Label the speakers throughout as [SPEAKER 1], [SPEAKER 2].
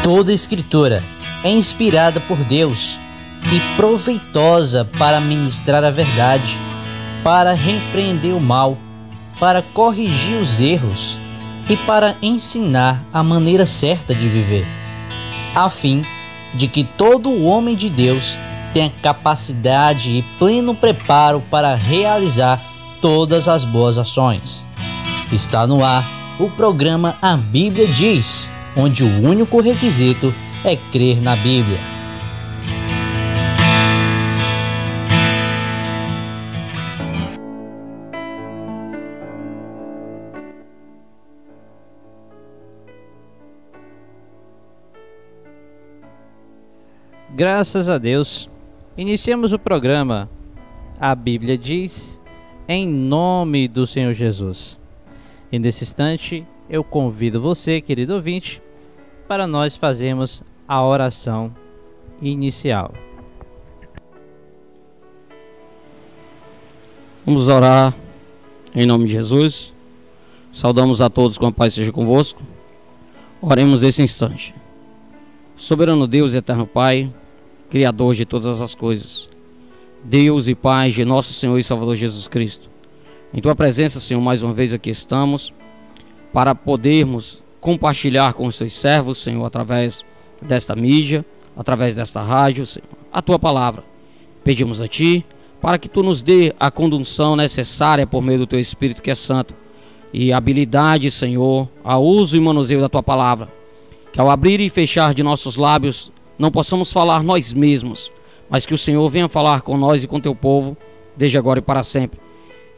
[SPEAKER 1] Toda escritura é inspirada por Deus e proveitosa para ministrar a verdade, para repreender o mal, para corrigir os erros e para ensinar a maneira certa de viver, a fim de que todo homem de Deus tenha capacidade e pleno preparo para realizar todas as boas ações. Está no ar o programa A Bíblia Diz, onde o único requisito é crer na Bíblia.
[SPEAKER 2] Graças a Deus, iniciamos o programa A Bíblia Diz, em nome do Senhor Jesus. E nesse instante, eu convido você, querido ouvinte, para nós fazermos a oração inicial.
[SPEAKER 3] Vamos orar em nome de Jesus. Saudamos a todos com a paz seja convosco. Oremos nesse instante. Soberano Deus e eterno Pai, Criador de todas as coisas, Deus e Pai de nosso Senhor e Salvador Jesus Cristo, em Tua presença, Senhor, mais uma vez aqui estamos para podermos compartilhar com os Teus servos, Senhor, através desta mídia, através desta rádio, Senhor, a Tua palavra. Pedimos a Ti para que Tu nos dê a condução necessária por meio do Teu Espírito que é santo e habilidade, Senhor, ao uso e manuseio da Tua palavra, que ao abrir e fechar de nossos lábios não possamos falar nós mesmos, mas que o Senhor venha falar com nós e com Teu povo, desde agora e para sempre.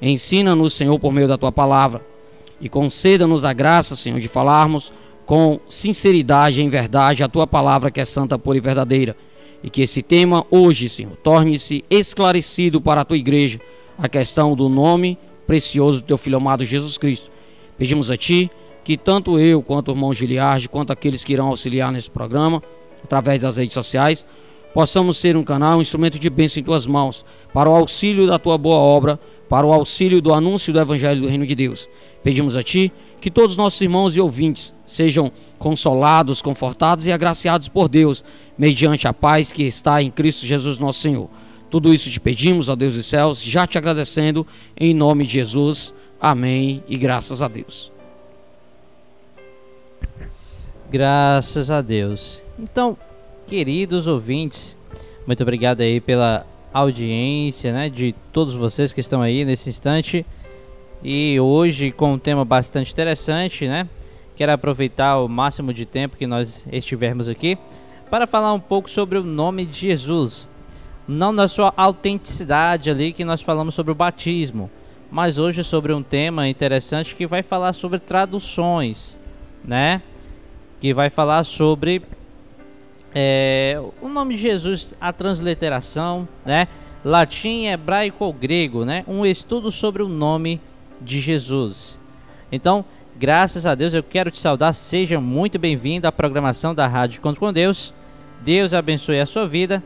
[SPEAKER 3] Ensina-nos, Senhor, por meio da Tua palavra, e conceda-nos a graça, Senhor, de falarmos com sinceridade e em verdade a Tua palavra que é santa, pura e verdadeira, e que esse tema hoje, Senhor, torne-se esclarecido para a Tua igreja, a questão do nome precioso do Teu Filho amado Jesus Cristo. Pedimos a Ti que tanto eu, quanto o irmão Giliardi, quanto aqueles que irão auxiliar nesse programa, através das redes sociais, possamos ser um canal, um instrumento de bênção em Tuas mãos, para o auxílio da Tua boa obra, para o auxílio do anúncio do Evangelho do Reino de Deus. Pedimos a Ti que todos os nossos irmãos e ouvintes sejam consolados, confortados e agraciados por Deus, mediante a paz que está em Cristo Jesus nosso Senhor. Tudo isso te pedimos, ó Deus dos céus, já te agradecendo, em nome de Jesus. Amém e graças a Deus.
[SPEAKER 2] Graças a Deus. Então, queridos ouvintes, muito obrigado aí pela audiência, né, de todos vocês que estão aí nesse instante. E hoje com um tema bastante interessante, né? Quero aproveitar o máximo de tempo que nós estivermos aqui para falar um pouco sobre o nome de Jesus. Não na sua autenticidade ali que nós falamos sobre o batismo, mas hoje sobre um tema interessante que vai falar sobre traduções, né? Que vai falar sobre o nome de Jesus, a transliteração, né? Latim, hebraico ou grego, né? Um estudo sobre o nome de Jesus. Então, graças a Deus, eu quero te saudar. Seja muito bem-vindo à programação da Rádio Encontro com Deus. Deus abençoe a sua vida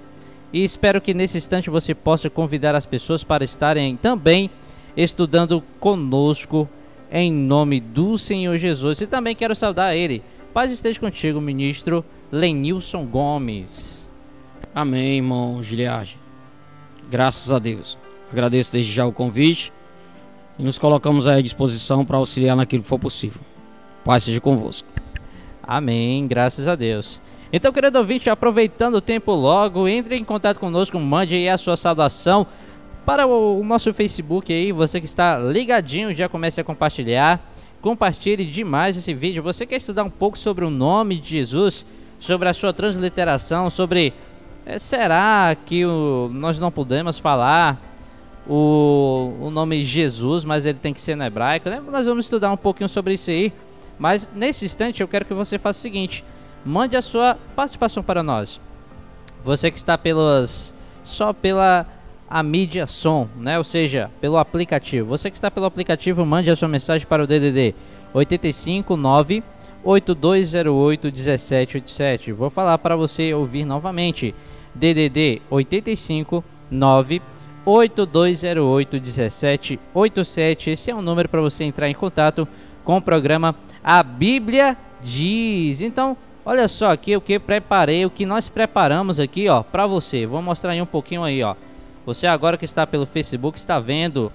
[SPEAKER 2] e espero que nesse instante você possa convidar as pessoas para estarem também estudando conosco em nome do Senhor Jesus. E também quero saudar ele. Paz esteja contigo, ministro Lenilson Gomes.
[SPEAKER 3] Amém, irmão Giliardi. Graças a Deus. Agradeço desde já o convite e nos colocamos à disposição para auxiliar naquilo que for possível. Paz seja convosco.
[SPEAKER 2] Amém, graças a Deus. Então, querido ouvinte, aproveitando o tempo logo, entre em contato conosco, mande aí a sua saudação para o nosso Facebook aí. Você que está ligadinho, já comece a compartilhar. Compartilhe demais esse vídeo. Você quer estudar um pouco sobre o nome de Jesus, sobre a sua transliteração, sobre será que nós não podemos falar o nome Jesus, mas ele tem que ser no hebraico, né? Nós vamos estudar um pouquinho sobre isso aí. Mas nesse instante eu quero que você faça o seguinte: mande a sua participação para nós. Você que está só pela a mídia som, né? Ou seja, pelo aplicativo. Você que está pelo aplicativo, mande a sua mensagem para o DDD 859 8208 1787. Vou falar para você ouvir novamente. DDD 859 8208 1787. Esse é um número para você entrar em contato com o programa A Bíblia Diz. Então, Olha só aqui o que preparei, o que nós preparamos aqui, ó, para você. Vou mostrar aí um pouquinho aí, ó. Você agora que está pelo Facebook está vendo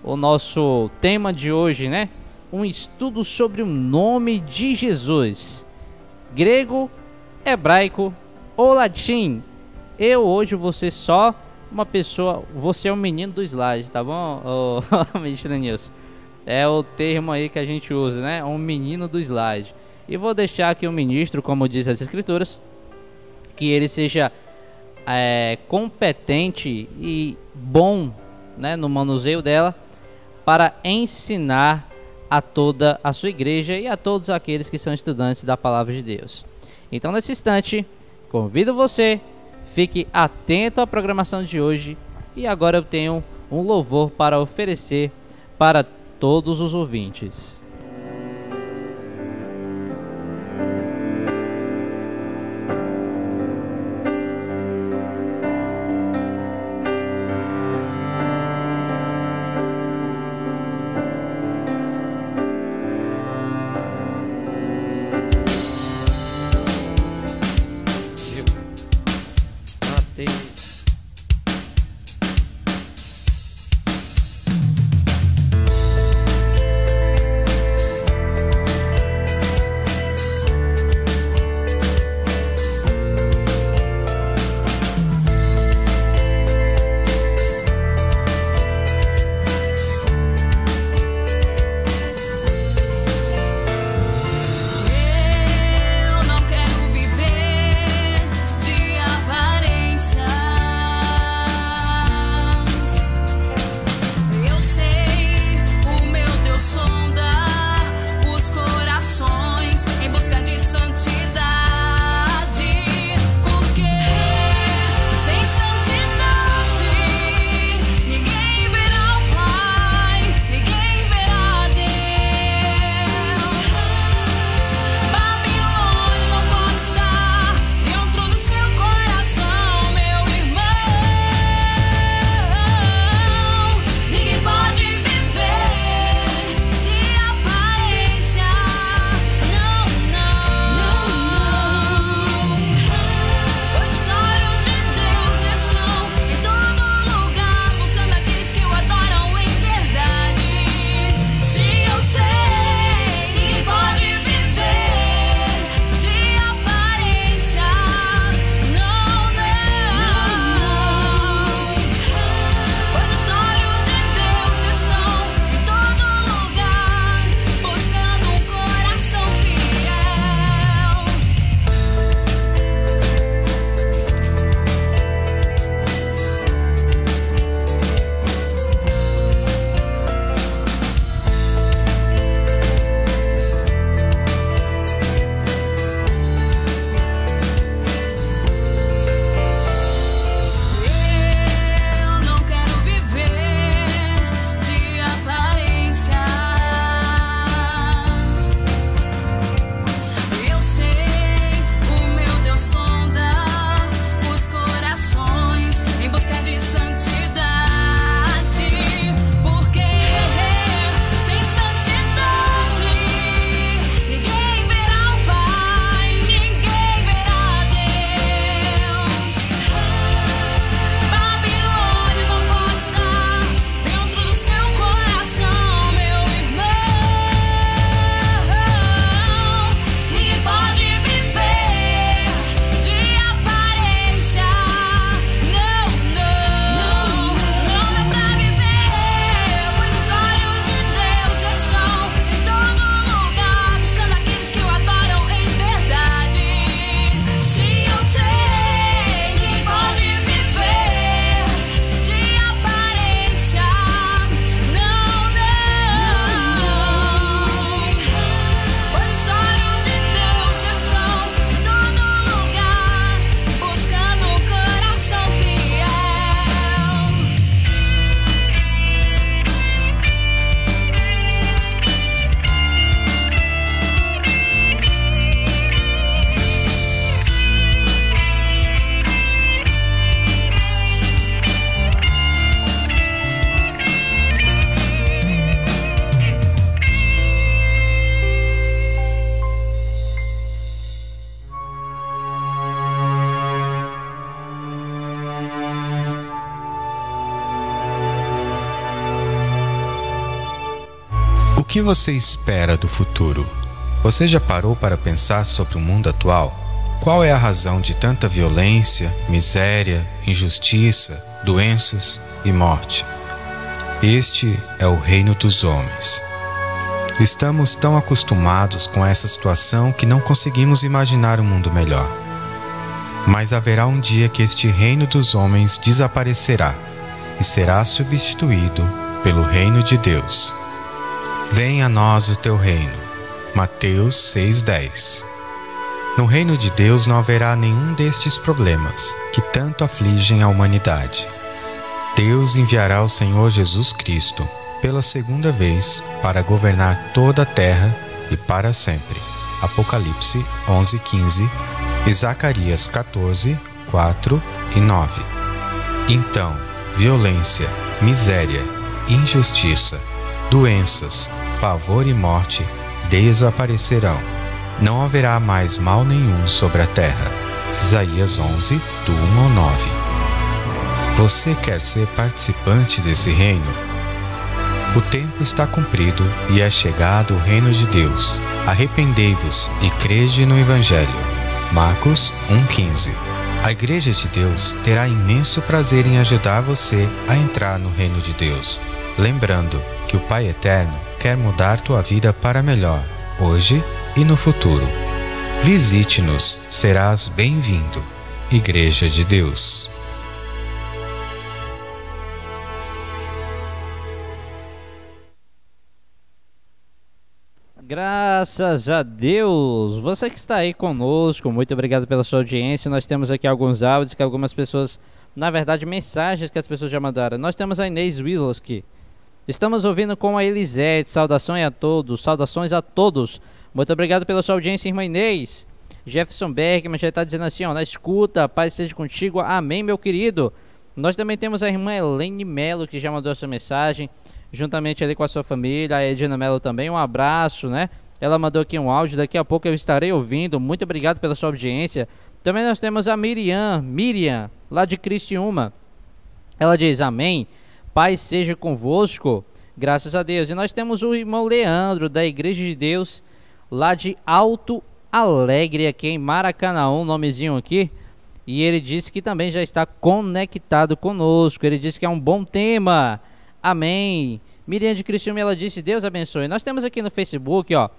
[SPEAKER 2] o nosso tema de hoje, né? Um estudo sobre o nome de Jesus. Grego, hebraico ou latim. Eu hoje vou ser só uma pessoa, você é o menino do slide, tá bom, Ministro Nilson? É o termo aí que a gente usa, né? Um menino do slide. E vou deixar aqui o ministro, como diz as escrituras, que ele seja competente e bom, né, no manuseio dela, para ensinar a toda a sua igreja e a todos aqueles que são estudantes da palavra de Deus. Então, nesse instante, convido você, fique atento à programação de hoje. E agora eu tenho um louvor para oferecer para todos os ouvintes.
[SPEAKER 4] que você espera do futuro? Você já parou para pensar sobre o mundo atual? Qual é a razão de tanta violência, miséria, injustiça, doenças e morte? Este é o reino dos homens. Estamos tão acostumados com essa situação que não conseguimos imaginar um mundo melhor. Mas haverá um dia que este reino dos homens desaparecerá e será substituído pelo reino de Deus. Venha a nós o teu reino. Mateus 6:10. No reino de Deus não haverá nenhum destes problemas que tanto afligem a humanidade. Deus enviará o Senhor Jesus Cristo pela segunda vez para governar toda a terra e para sempre. Apocalipse 11:15 e Zacarias 14:4 e 9. Então, violência, miséria, injustiça, doenças, pavor e morte desaparecerão. Não haverá mais mal nenhum sobre a terra. Isaías 11, do 1 ao 9. Você quer ser participante desse reino? O tempo está cumprido e é chegado o reino de Deus. Arrependei-vos e crede no Evangelho. Marcos 1,15. A Igreja de Deus terá imenso prazer em ajudar você a entrar no reino de Deus. Lembrando que o Pai Eterno quer mudar tua vida para melhor, hoje e no futuro. Visite-nos, serás bem-vindo. Igreja de Deus.
[SPEAKER 2] Graças a Deus! Você que está aí conosco, muito obrigado pela sua audiência. Nós temos aqui alguns áudios que algumas pessoas, na verdade, mensagens que as pessoas já mandaram. Nós temos a Inês Wiloski. Estamos ouvindo com a Elisete. Saudações a todos, saudações a todos. Muito obrigado pela sua audiência, irmã Inês. Jefferson Bergman já está dizendo assim, ó, na escuta, paz seja contigo, amém, meu querido. Nós também temos a irmã Helene Melo, que já mandou a sua mensagem, juntamente ali com a sua família, a Edina Melo também, um abraço, né? Ela mandou aqui um áudio, daqui a pouco eu estarei ouvindo, muito obrigado pela sua audiência. Também nós temos a Miriam, lá de Criciúma. Ela diz, amém, paz seja convosco, graças a Deus. E nós temos o irmão Leandro, da Igreja de Deus, lá de Alto Alegre, aqui em Maracanã, um nomezinho aqui. E ele disse que também já está conectado conosco, ele disse que é um bom tema. Amém. Miriam de Criciúma, ela disse, Deus abençoe. Nós temos aqui no Facebook, ó,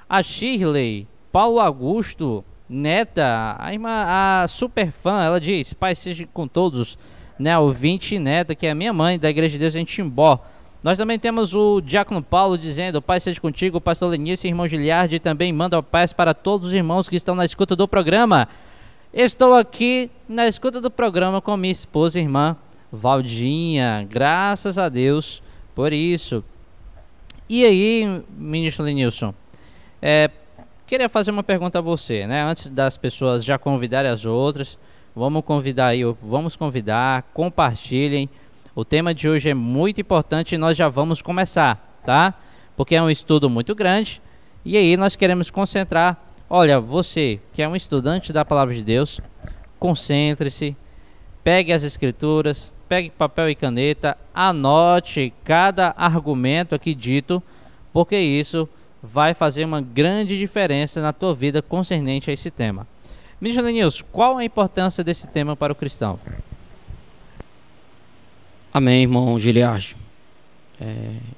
[SPEAKER 2] a Shirley, Paulo Augusto, Neta, a irmã, a super fã, ela diz, paz seja com todos, né, ouvinte Neta, que é a minha mãe, da Igreja de Deus em Timbó. Nós também temos o Diácono Paulo dizendo, paz seja contigo, o pastor Lenício e irmão Giliardi, também manda a paz para todos os irmãos que estão na escuta do programa. Estou aqui na escuta do programa com minha esposa e irmã Valdinha, graças a Deus por isso. E aí, ministro Lenilson, queria fazer uma pergunta a você, né? Antes das pessoas já convidarem as outras, vamos convidar, compartilhem. O tema de hoje é muito importante e nós já vamos começar, tá? Porque é um estudo muito grande e aí nós queremos concentrar. Olha, você que é um estudante da Palavra de Deus, concentre-se, pegue as escrituras, pegue papel e caneta, anote cada argumento aqui dito, porque isso vai fazer uma grande diferença na tua vida concernente a esse tema. Ministro Lenilson, qual a importância desse tema para o cristão?
[SPEAKER 3] Amém, irmão Giliardi.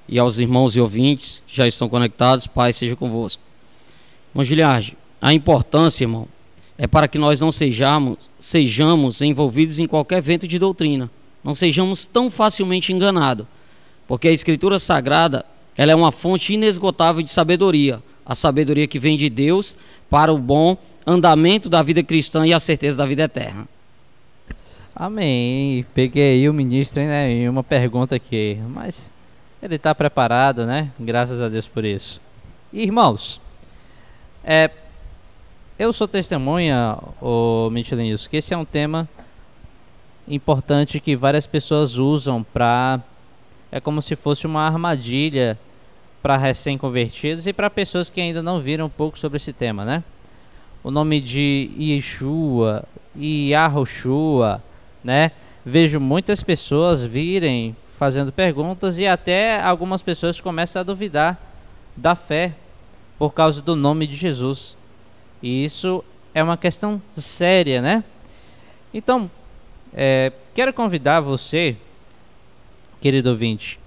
[SPEAKER 3] E aos irmãos e ouvintes que já estão conectados, paz seja convosco. Irmão Giliardi, a importância, irmão, é para que nós não sejamos envolvidos em qualquer vento de doutrina. Não sejamos tão facilmente enganados, porque a Escritura Sagrada, ela é uma fonte inesgotável de sabedoria, a sabedoria que vem de Deus para o bom andamento da vida cristã e a certeza da vida eterna.
[SPEAKER 2] Amém. Peguei aí o ministro, né, em uma pergunta aqui, mas ele está preparado, né? Graças a Deus por isso. Irmãos, eu sou testemunha, ministro Lenilson, que esse é um tema importante que várias pessoas usam para... É como se fosse uma armadilha para recém-convertidos e para pessoas que ainda não viram um pouco sobre esse tema, né? O nome de Yeshua, Yahushua, né? Vejo muitas pessoas virem fazendo perguntas e até algumas pessoas começam a duvidar da fé por causa do nome de Jesus. E isso é uma questão séria, né? Então, quero convidar você, querido ouvinte.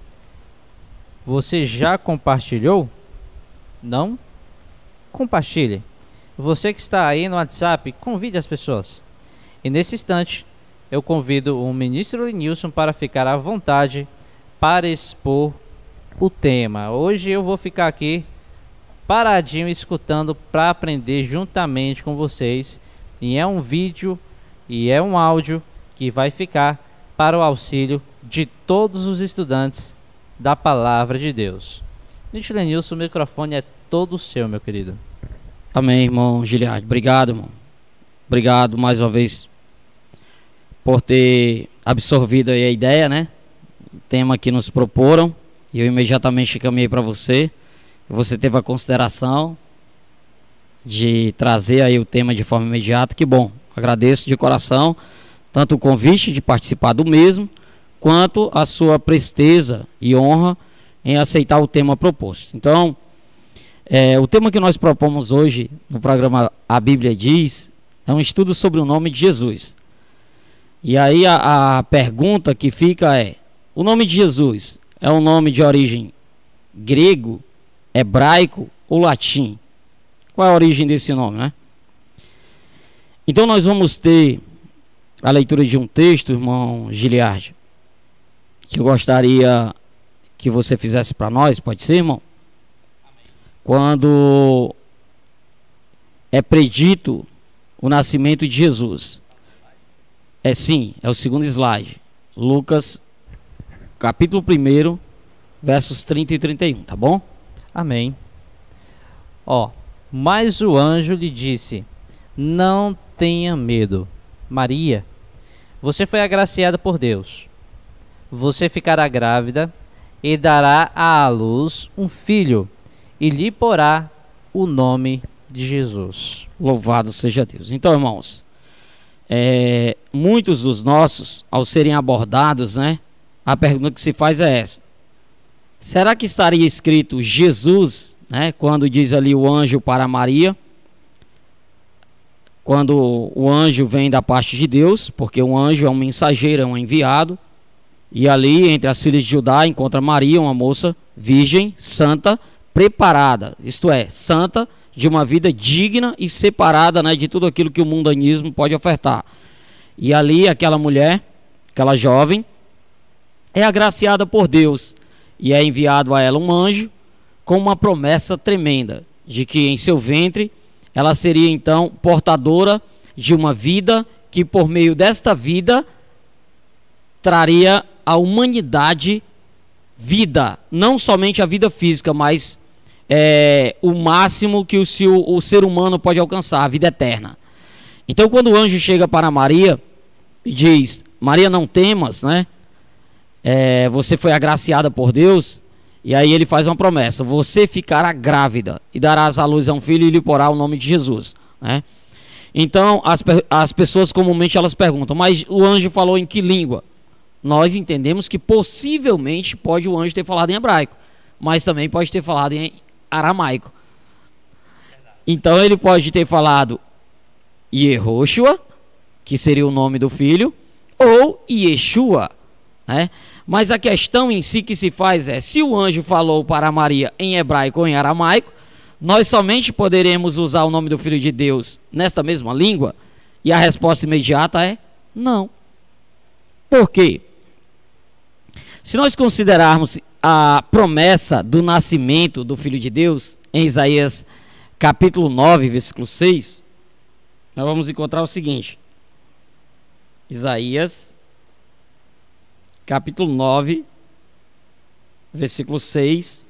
[SPEAKER 2] Você já compartilhou? Não? Compartilhe. Você que está aí no WhatsApp, convide as pessoas. E nesse instante, eu convido o ministro Lenilson para ficar à vontade para expor o tema. Hoje eu vou ficar aqui paradinho escutando para aprender juntamente com vocês. E é um vídeo e é um áudio que vai ficar para o auxílio de todos os estudantes da Palavra de Deus. Ministro Lenilson, o microfone é todo seu, meu querido.
[SPEAKER 3] Amém, irmão Giliard. Obrigado, irmão. Obrigado mais uma vez por ter absorvido aí a ideia, né? O tema que nos proporam. E eu imediatamente encaminhei para você. Você teve a consideração de trazer aí o tema de forma imediata. Que bom. Agradeço de coração tanto o convite de participar do mesmo, quanto a sua presteza e honra em aceitar o tema proposto. Então, o tema que nós propomos hoje no programa A Bíblia Diz é um estudo sobre o nome de Jesus. E aí a pergunta que fica é: o nome de Jesus é um nome de origem grego, hebraico ou latim? Qual é a origem desse nome, né? Então nós vamos ter a leitura de um texto, irmão Giliard, que eu gostaria que você fizesse para nós, pode ser, irmão? Quando é predito o nascimento de Jesus. Sim, é o segundo slide. Lucas, capítulo 1, versos 30 e 31, tá bom?
[SPEAKER 2] Amém. Mas o anjo lhe disse: não tenha medo, Maria, você foi agraciada por Deus. Você ficará grávida e dará à luz um filho, e lhe porá o nome de Jesus.
[SPEAKER 3] Louvado seja Deus. Então, irmãos, muitos dos nossos, ao serem abordados, né, a pergunta que se faz é essa: será que estaria escrito Jesus, né, quando diz ali o anjo para Maria? Quando o anjo vem da parte de Deus, porque o anjo é um mensageiro, é um enviado, e ali entre as filhas de Judá encontra Maria, uma moça virgem, santa, preparada, isto é, santa, de uma vida digna e separada, né, de tudo aquilo que o mundanismo pode ofertar. E ali aquela mulher, aquela jovem, é agraciada por Deus, e é enviado a ela um anjo com uma promessa tremenda de que em seu ventre ela seria então portadora de uma vida que por meio desta vida traria à humanidade vida, não somente a vida física, mas o máximo que o ser humano pode alcançar, a vida eterna. Então quando o anjo chega para Maria e diz: Maria, não temas, né? Você foi agraciada por Deus. E aí ele faz uma promessa: você ficará grávida e darás à luz a um filho e lhe porá o nome de Jesus, né? Então as pessoas comumente elas perguntam: mas o anjo falou em que língua? Nós entendemos que possivelmente pode o anjo ter falado em hebraico, mas também pode ter falado em aramaico. Então ele pode ter falado Yehoshua, que seria o nome do filho, ou Yeshua, né? Mas a questão em si que se faz é: se o anjo falou para Maria em hebraico ou em aramaico, nós somente poderemos usar o nome do Filho de Deus nesta mesma língua? E a resposta imediata é não. Por quê? Se nós considerarmos a promessa do nascimento do Filho de Deus em Isaías capítulo 9, versículo 6, nós vamos encontrar o seguinte: Isaías capítulo 9, versículo 6,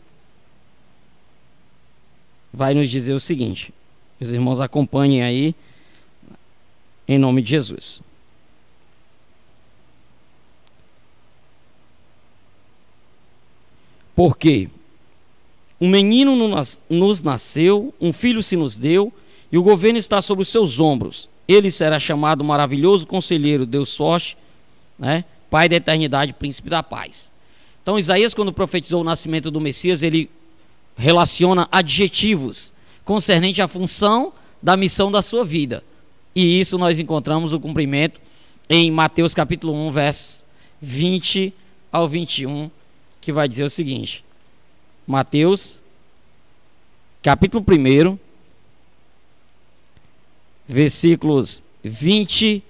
[SPEAKER 3] vai nos dizer o seguinte. Os irmãos acompanhem aí, em nome de Jesus. Porque um menino nos nasceu, um filho se nos deu, e o governo está sobre os seus ombros. Ele será chamado Maravilhoso Conselheiro, Deus Forte, né? Pai da eternidade, Príncipe da paz. Então Isaías, quando profetizou o nascimento do Messias, ele relaciona adjetivos concernente à função da missão da sua vida. E isso nós encontramos o cumprimento em Mateus capítulo 1, versos 20 ao 21, que vai dizer o seguinte. Mateus capítulo 1, versículos 20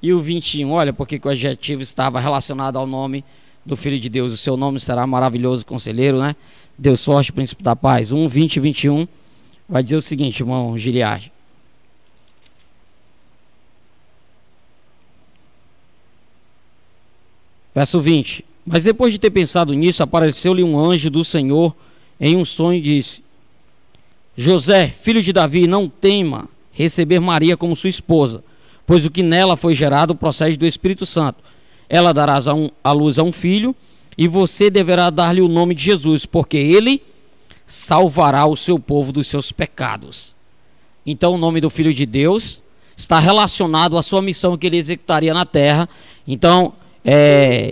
[SPEAKER 3] e o 21. Olha porque o adjetivo estava relacionado ao nome do Filho de Deus. O seu nome será maravilhoso conselheiro, né? Deus forte, príncipe da paz. 1, 20 e 21 vai dizer o seguinte, irmão Giliard. Verso 20. Mas depois de ter pensado nisso, apareceu-lhe um anjo do Senhor em um sonho e disse: José, filho de Davi, não tema receber Maria como sua esposa, pois o que nela foi gerado procede do Espírito Santo. Ela dará à luz a um filho, e você deverá dar-lhe o nome de Jesus, porque ele salvará o seu povo dos seus pecados. Então o nome do Filho de Deus está relacionado à sua missão que ele executaria na terra. Então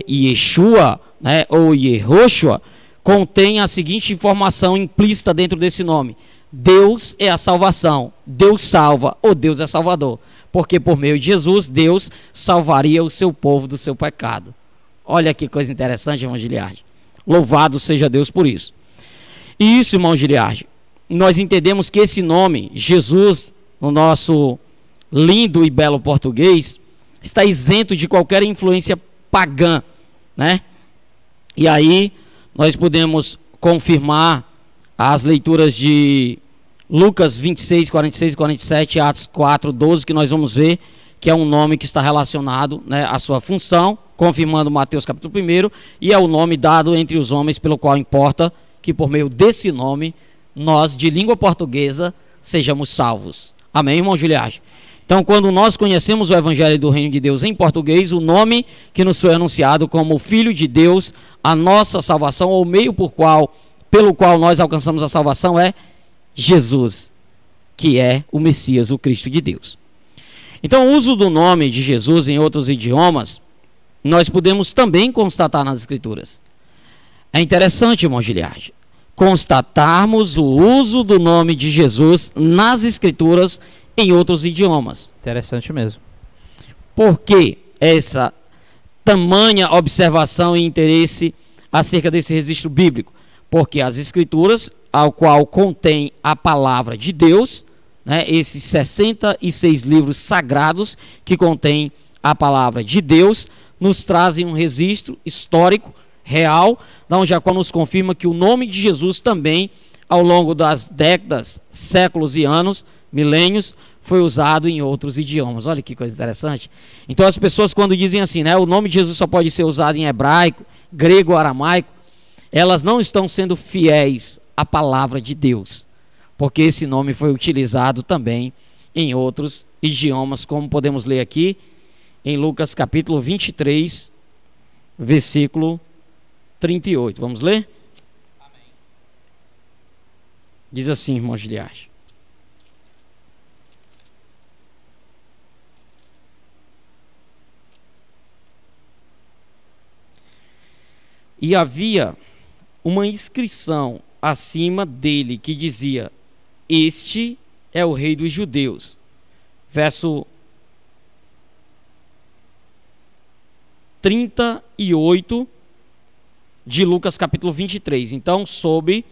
[SPEAKER 3] Yeshua, né, ou Yehoshua, contém a seguinte informação implícita dentro desse nome: Deus é a salvação, Deus salva, ou Deus é salvador, porque por meio de Jesus, Deus salvaria o seu povo do seu pecado. Olha que coisa interessante, irmão Giliard. Louvado seja Deus por isso. E isso, irmão Giliard, nós entendemos que esse nome, Jesus, no nosso lindo e belo português, está isento de qualquer influência pagã, né? E aí nós podemos confirmar as leituras de Lucas 26, 46 e 47, Atos 4, 12, que nós vamos ver que é um nome que está relacionado, né, à sua função, confirmando Mateus capítulo 1, e é o nome dado entre os homens pelo qual importa que por meio desse nome nós, de língua portuguesa, sejamos salvos. Amém, irmão Giliard? Então, quando nós conhecemos o Evangelho do Reino de Deus em português, o nome que nos foi anunciado como Filho de Deus, a nossa salvação, ou o meio pelo qual nós alcançamos a salvação é Jesus, que é o Messias, o Cristo de Deus. Então, o uso do nome de Jesus em outros idiomas, nós podemos também constatar nas Escrituras. É interessante, irmão Giliard, constatarmos o uso do nome de Jesus nas Escrituras em outros idiomas.
[SPEAKER 2] Interessante mesmo.
[SPEAKER 3] Por que essa tamanha observação e interesse acerca desse registro bíblico? Porque as Escrituras, ao qual contém a palavra de Deus, né, esses 66 livros sagrados que contêm a palavra de Deus, nos trazem um registro histórico, real, da onde a qual nos confirma que o nome de Jesus também, ao longo das décadas, séculos e anos, milênios, foi usado em outros idiomas. Olha que coisa interessante. Então as pessoas, quando dizem assim, né, o nome de Jesus só pode ser usado em hebraico, grego ou aramaico, elas não estão sendo fiéis à palavra de Deus, porque esse nome foi utilizado também em outros idiomas, como podemos ler aqui em Lucas capítulo 23, versículo 38. Vamos ler? Amém. Diz assim, irmão Giliard. E havia uma inscrição acima dele que dizia: Este é o Rei dos Judeus. Verso 38 de Lucas capítulo 23. Então, sobre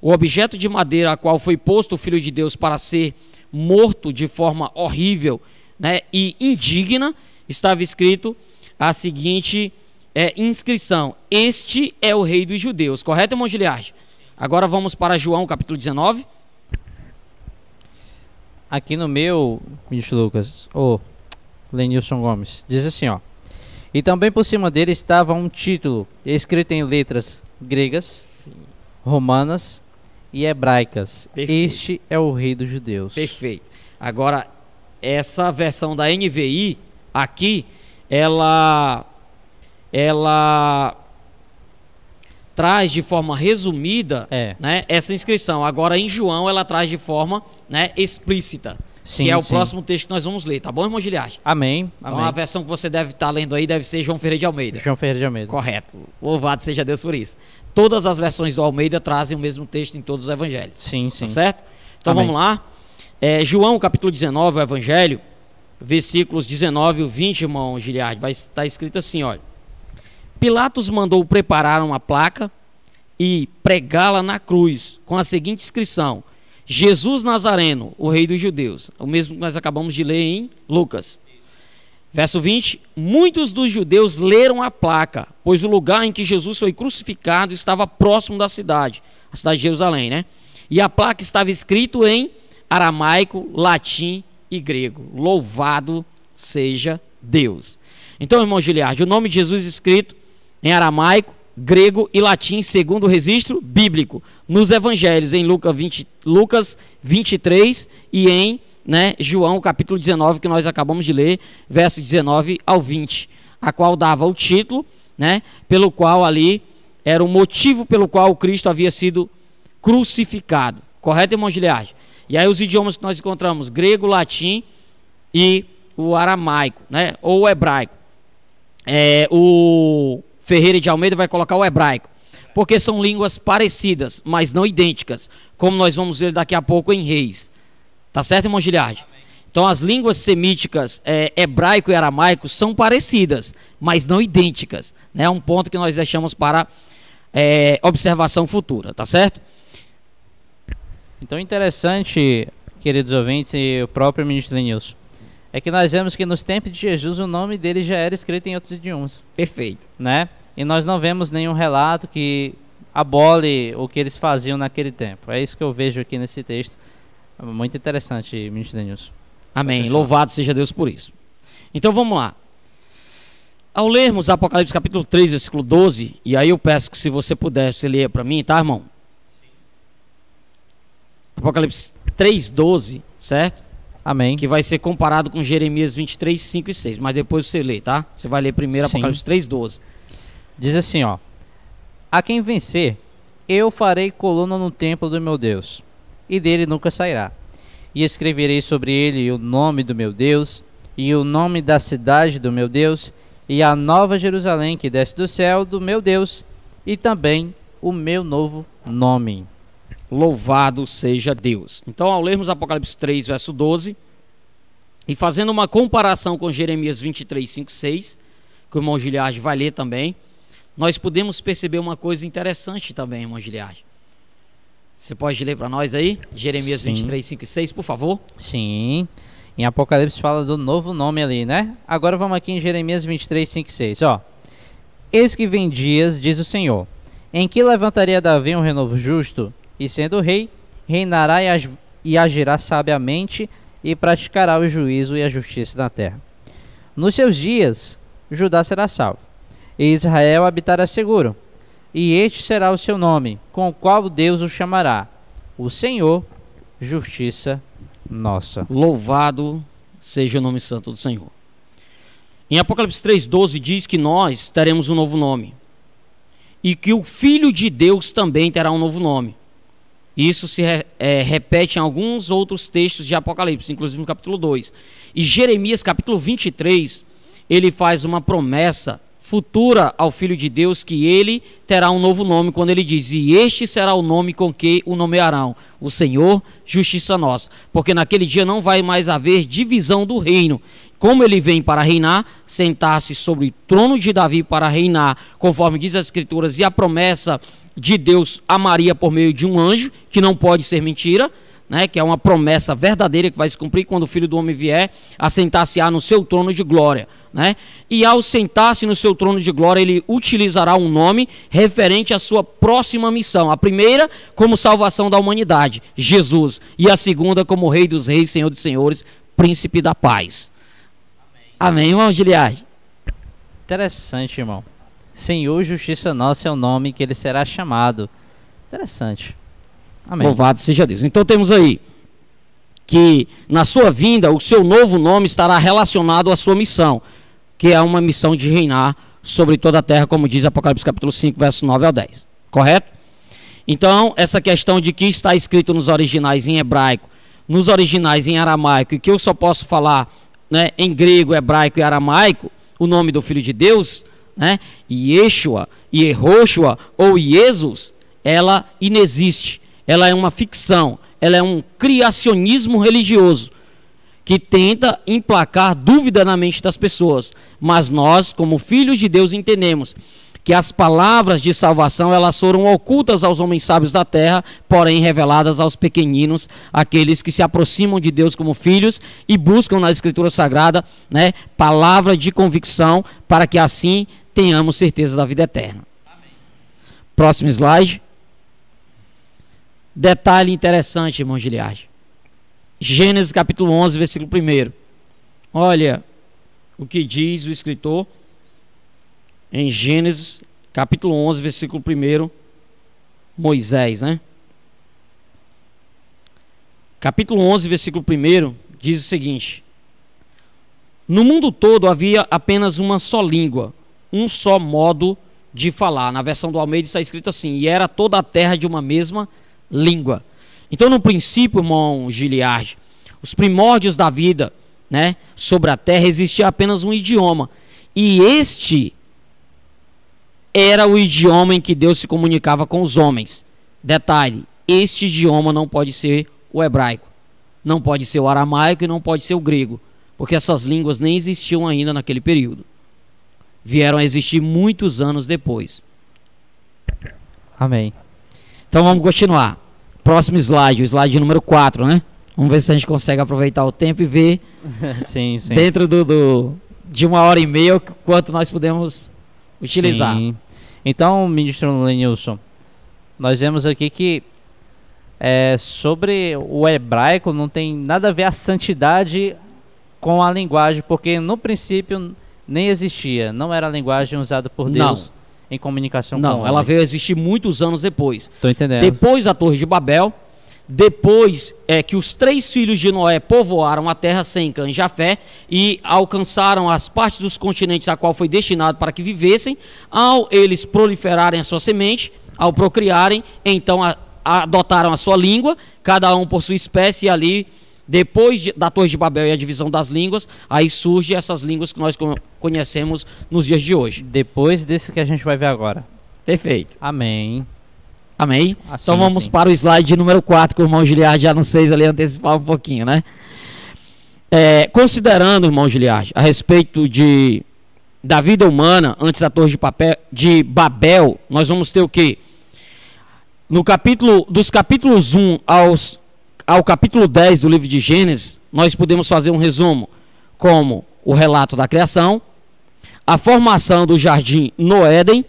[SPEAKER 3] o objeto de madeira a qual foi posto o Filho de Deus para ser morto de forma horrível, né, e indigna, estava escrito a seguinte inscrição: Este é o Rei dos Judeus. Correto, irmão Giliard? Agora vamos para João capítulo 19.
[SPEAKER 2] Aqui no meu, ministro Lucas, Lenilson Gomes, diz assim, ó: e também por cima dele estava um título escrito em letras gregas, romanas e hebraicas. Perfeito. Este é o Rei dos Judeus.
[SPEAKER 3] Perfeito. Agora, essa versão da NVI aqui, ela traz de forma resumida, né, essa inscrição. Agora, em João, ela traz de forma, né, explícita.
[SPEAKER 2] Sim,
[SPEAKER 3] que é o
[SPEAKER 2] sim.
[SPEAKER 3] próximo texto que nós vamos ler, tá bom, irmão Giliard?
[SPEAKER 2] Amém.
[SPEAKER 3] Então
[SPEAKER 2] Amém.
[SPEAKER 3] a versão que você deve estar lendo aí deve ser João Ferreira de Almeida.
[SPEAKER 2] João Ferreira de Almeida.
[SPEAKER 3] Correto. Louvado seja Deus por isso. Todas as versões do Almeida trazem o mesmo texto em todos os evangelhos.
[SPEAKER 2] Sim, sim.
[SPEAKER 3] Tá certo? Então
[SPEAKER 2] Amém.
[SPEAKER 3] vamos lá. João capítulo 19, o evangelho, versículos 19 e 20, irmão Giliard, vai estar escrito assim, olha. Pilatos mandou preparar uma placa e pregá-la na cruz, com a seguinte inscrição: Jesus Nazareno, o rei dos judeus. O mesmo que nós acabamos de ler em Lucas. Verso 20: muitos dos judeus leram a placa, pois o lugar em que Jesus foi crucificado estava próximo da cidade, a cidade de Jerusalém, né? E a placa estava escrito em aramaico, latim e grego. Louvado seja Deus. Então, irmão Giliard, o nome de Jesus escrito em aramaico, grego e latim, segundo o registro bíblico, nos evangelhos, em Lucas 23 e em João capítulo 19, que nós acabamos de ler, verso 19 ao 20, a qual dava o título, pelo qual ali era o motivo pelo qual o Cristo havia sido crucificado. Correto, irmão Giliard? E aí os idiomas que nós encontramos, grego, latim e o aramaico, ou o hebraico. O Ferreira de Almeida vai colocar o hebraico, porque são línguas parecidas, mas não idênticas, como nós vamos ver daqui a pouco em Reis. Tá certo, irmão Giliard? Então as línguas semíticas, hebraico e aramaico, são parecidas, mas não idênticas. É um ponto que nós deixamos para observação futura, tá certo?
[SPEAKER 2] Então interessante, queridos ouvintes e o próprio ministro Denilson, é que nós vemos que nos tempos de Jesus o nome dele já era escrito em outros idiomas.
[SPEAKER 3] Perfeito.
[SPEAKER 2] E nós não vemos nenhum relato que abole o que eles faziam naquele tempo. É isso que eu vejo aqui nesse texto. Muito interessante, ministro Denilson.
[SPEAKER 3] Amém. Louvado seja Deus por isso. Então vamos lá. Ao lermos Apocalipse capítulo 3, versículo 12, e aí eu peço que se você puder, você leia para mim, tá, irmão? Apocalipse 3, 12, certo?
[SPEAKER 2] Amém.
[SPEAKER 3] Que vai ser comparado com Jeremias 23, 5 e 6. Mas depois você lê, tá? Você vai ler primeiro
[SPEAKER 2] Sim.
[SPEAKER 3] Apocalipse 3, 12.
[SPEAKER 2] Diz assim, ó: a quem vencer, eu farei coluna no templo do meu Deus, e dele nunca sairá. E escreverei sobre ele o nome do meu Deus, e o nome da cidade do meu Deus, e a nova Jerusalém que desce do céu do meu Deus, e também o meu novo nome.
[SPEAKER 3] Louvado seja Deus. Então, ao lermos Apocalipse 3, verso 12, e fazendo uma comparação com Jeremias 23, 5 e 6, que o irmão Giliard vai ler também, nós podemos perceber uma coisa interessante também, irmão Giliard. Você pode ler para nós aí? Jeremias 23, 5 e 6, por favor.
[SPEAKER 2] Sim. Em Apocalipse fala do novo nome ali, né? Agora vamos aqui em Jeremias 23, 5 e 6, ó. Eis que vem dias, diz o Senhor, em que levantaria Davi um renovo justo, e sendo rei, reinará e agirá sabiamente, e praticará o juízo e a justiça na terra. Nos seus dias, Judá será salvo, e Israel habitará seguro, e este será o seu nome, com o qual Deus o chamará: o Senhor, justiça nossa.
[SPEAKER 3] Louvado seja o nome santo do Senhor. Em Apocalipse 3,12 diz que nós teremos um novo nome, e que o Filho de Deus também terá um novo nome. Isso se repete em alguns outros textos de Apocalipse, inclusive no capítulo 2. E Jeremias capítulo 23, ele faz uma promessa futura ao Filho de Deus, que ele terá um novo nome, quando ele diz: e este será o nome com que o nomearão: o Senhor, justiça nossa. Porque naquele dia não vai mais haver divisão do reino. Como ele vem para reinar, sentar-se sobre o trono de Davi para reinar, conforme diz as Escrituras, e a promessa de Deus a Maria por meio de um anjo, que não pode ser mentira, que é uma promessa verdadeira que vai se cumprir quando o Filho do Homem vier a sentar-se-á no seu trono de glória, E ao sentar-se no seu trono de glória, ele utilizará um nome referente à sua próxima missão. A primeira, como salvação da humanidade, Jesus. E a segunda, como Rei dos Reis, Senhor dos Senhores, Príncipe da Paz. Amém, irmão Giliard?
[SPEAKER 2] Interessante, irmão. Senhor, justiça nossa é o nome que ele será chamado. Interessante. Amém.
[SPEAKER 3] Louvado seja Deus. Então temos aí que na sua vinda o seu novo nome estará relacionado à sua missão, que é uma missão de reinar sobre toda a terra, como diz Apocalipse capítulo 5, versos 9 ao 10. Correto? Então, essa questão de que está escrito nos originais em hebraico, nos originais em aramaico e que eu só posso falar, né, em grego, hebraico e aramaico, o nome do Filho de Deus, né, Yeshua, Yehoshua ou Jesus, ela inexiste. Ela é uma ficção, ela é um criacionismo religioso que tenta emplacar dúvida na mente das pessoas. Mas nós, como filhos de Deus, entendemos que as palavras de salvação, elas foram ocultas aos homens sábios da terra, porém reveladas aos pequeninos, aqueles que se aproximam de Deus como filhos e buscam na Escritura Sagrada, né, palavra de convicção, para que assim tenhamos certeza da vida eterna. Amém. Próximo slide. Detalhe interessante, irmão Giliard. Gênesis capítulo 11, versículo 1. Olha o que diz o escritor em Gênesis capítulo 11, versículo 1. Moisés, né? Capítulo 11, versículo 1 diz o seguinte: no mundo todo havia apenas uma só língua, um só modo de falar. Na versão do Almeida está escrito assim: e era toda a terra de uma mesma língua. Então, no princípio, irmão Giliard, os primórdios da vida, né, sobre a terra, existia apenas um idioma. E este era o idioma em que Deus se comunicava com os homens. Detalhe: este idioma não pode ser o hebraico, não pode ser o aramaico e não pode ser o grego, porque essas línguas nem existiam ainda naquele período. Vieram a existir muitos anos depois.
[SPEAKER 2] Amém.
[SPEAKER 3] Então vamos continuar. Próximo slide, o slide número 4, né? Vamos ver se a gente consegue aproveitar o tempo e ver
[SPEAKER 2] sim.
[SPEAKER 3] dentro de 1h30 o quanto nós podemos utilizar.
[SPEAKER 2] Sim. Então, ministro Lenilson, nós vemos aqui que sobre o hebraico não tem nada a ver a santidade com a linguagem, porque no princípio nem existia, não era a linguagem usada por Deus. Não. Em comunicação com o homem. Não, ela
[SPEAKER 3] veio a existir muitos anos depois.
[SPEAKER 2] Estou entendendo.
[SPEAKER 3] Depois da Torre de Babel, depois que os 3 filhos de Noé povoaram a terra sem Cã e Jafé e alcançaram as partes dos continentes a qual foi destinado para que vivessem, ao eles proliferarem a sua semente, ao procriarem, então adotaram a sua língua, cada um por sua espécie, e ali, depois da Torre de Babel e a divisão das línguas, aí surgem essas línguas que nós conhecemos nos dias de hoje.
[SPEAKER 2] Depois desse que a gente vai ver agora.
[SPEAKER 3] Perfeito.
[SPEAKER 2] Amém.
[SPEAKER 3] Amém? Assim, então vamos para o slide número 4, que o irmão Giliard já não sei ali antecipar um pouquinho, né? Considerando, irmão Giliard, a respeito da vida humana antes da Torre de Babel, nós vamos ter o quê? Dos capítulos 1 ao capítulo 10 do livro de Gênesis, nós podemos fazer um resumo, como o relato da criação, a formação do jardim no Éden,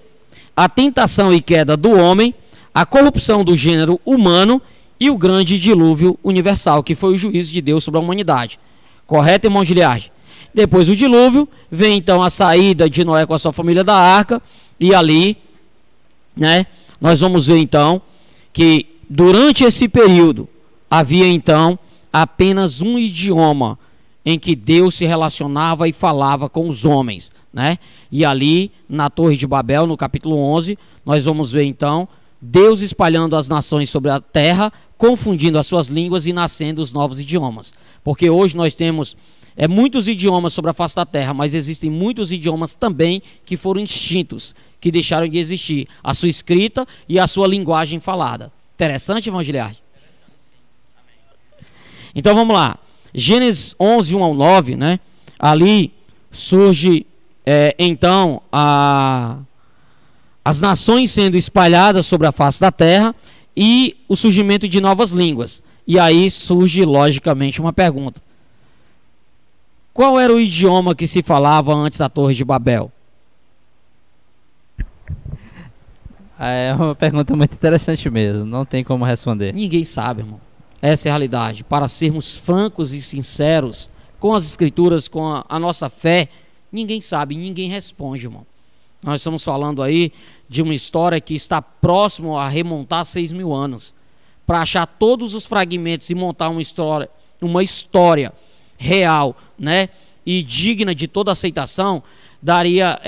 [SPEAKER 3] a tentação e queda do homem, a corrupção do gênero humano e o grande dilúvio universal, que foi o juízo de Deus sobre a humanidade. Correto, irmão Giliard? Depois do dilúvio, vem então a saída de Noé com a sua família da arca, e ali, né, nós vamos ver então que durante esse período havia então apenas um idioma em que Deus se relacionava e falava com os homens, né? E ali na Torre de Babel, no capítulo 11, nós vamos ver então Deus espalhando as nações sobre a terra, confundindo as suas línguas e nascendo os novos idiomas. Porque hoje nós temos muitos idiomas sobre a face da terra, mas existem muitos idiomas também que foram extintos, que deixaram de existir, a sua escrita e a sua linguagem falada. Interessante, irmão Giliard? Então vamos lá, Gênesis 11, 1 ao 9, né? Ali surge então as nações sendo espalhadas sobre a face da terra e o surgimento de novas línguas. E aí surge logicamente uma pergunta: qual era o idioma que se falava antes da Torre de Babel?
[SPEAKER 2] É uma pergunta muito interessante mesmo, não tem como responder.
[SPEAKER 3] Ninguém sabe, irmão. Essa é a realidade. Para sermos francos e sinceros com as escrituras, com a nossa fé, ninguém sabe, ninguém responde, irmão. Nós estamos falando aí de uma história que está próximo a remontar 6.000 anos. Para achar todos os fragmentos e montar uma história real, né, e digna de toda aceitação, daria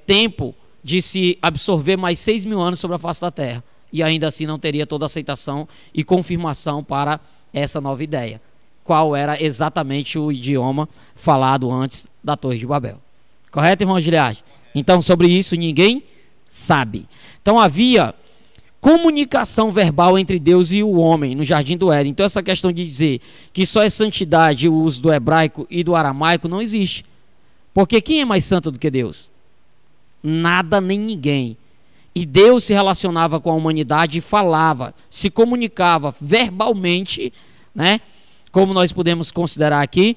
[SPEAKER 3] tempo de se absorver mais 6.000 anos sobre a face da terra. E ainda assim não teria toda aceitação e confirmação para essa nova ideia. qual era exatamente o idioma falado antes da Torre de Babel. Correto, irmão Giliard? Então, sobre isso ninguém sabe. Então, havia comunicação verbal entre Deus e o homem no Jardim do Éden. Então, essa questão de dizer que só é santidade o uso do hebraico e do aramaico não existe. Porque quem é mais santo do que Deus? Nada nem ninguém. E Deus se relacionava com a humanidade e falava, se comunicava verbalmente, né? Como nós podemos considerar aqui,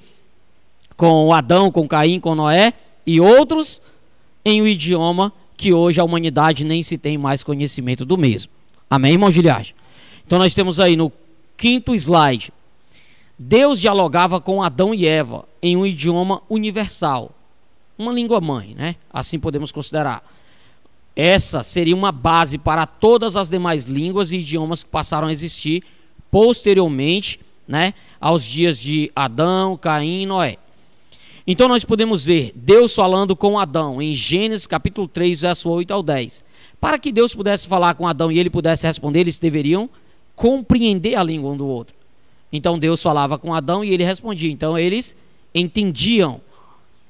[SPEAKER 3] com Adão, com Caim, com Noé e outros, em um idioma que hoje a humanidade nem se tem mais conhecimento do mesmo. Amém, irmão Giliard? Então nós temos aí no 5º slide, Deus dialogava com Adão e Eva em um idioma universal, uma língua mãe, né? Assim podemos considerar. Essa seria uma base para todas as demais línguas e idiomas que passaram a existir posteriormente, né, aos dias de Adão, Caim e Noé. Então nós podemos ver Deus falando com Adão em Gênesis capítulo 3, verso 8 ao 10. Para que Deus pudesse falar com Adão e ele pudesse responder, eles deveriam compreender a língua um do outro. Então Deus falava com Adão e ele respondia. Então eles entendiam,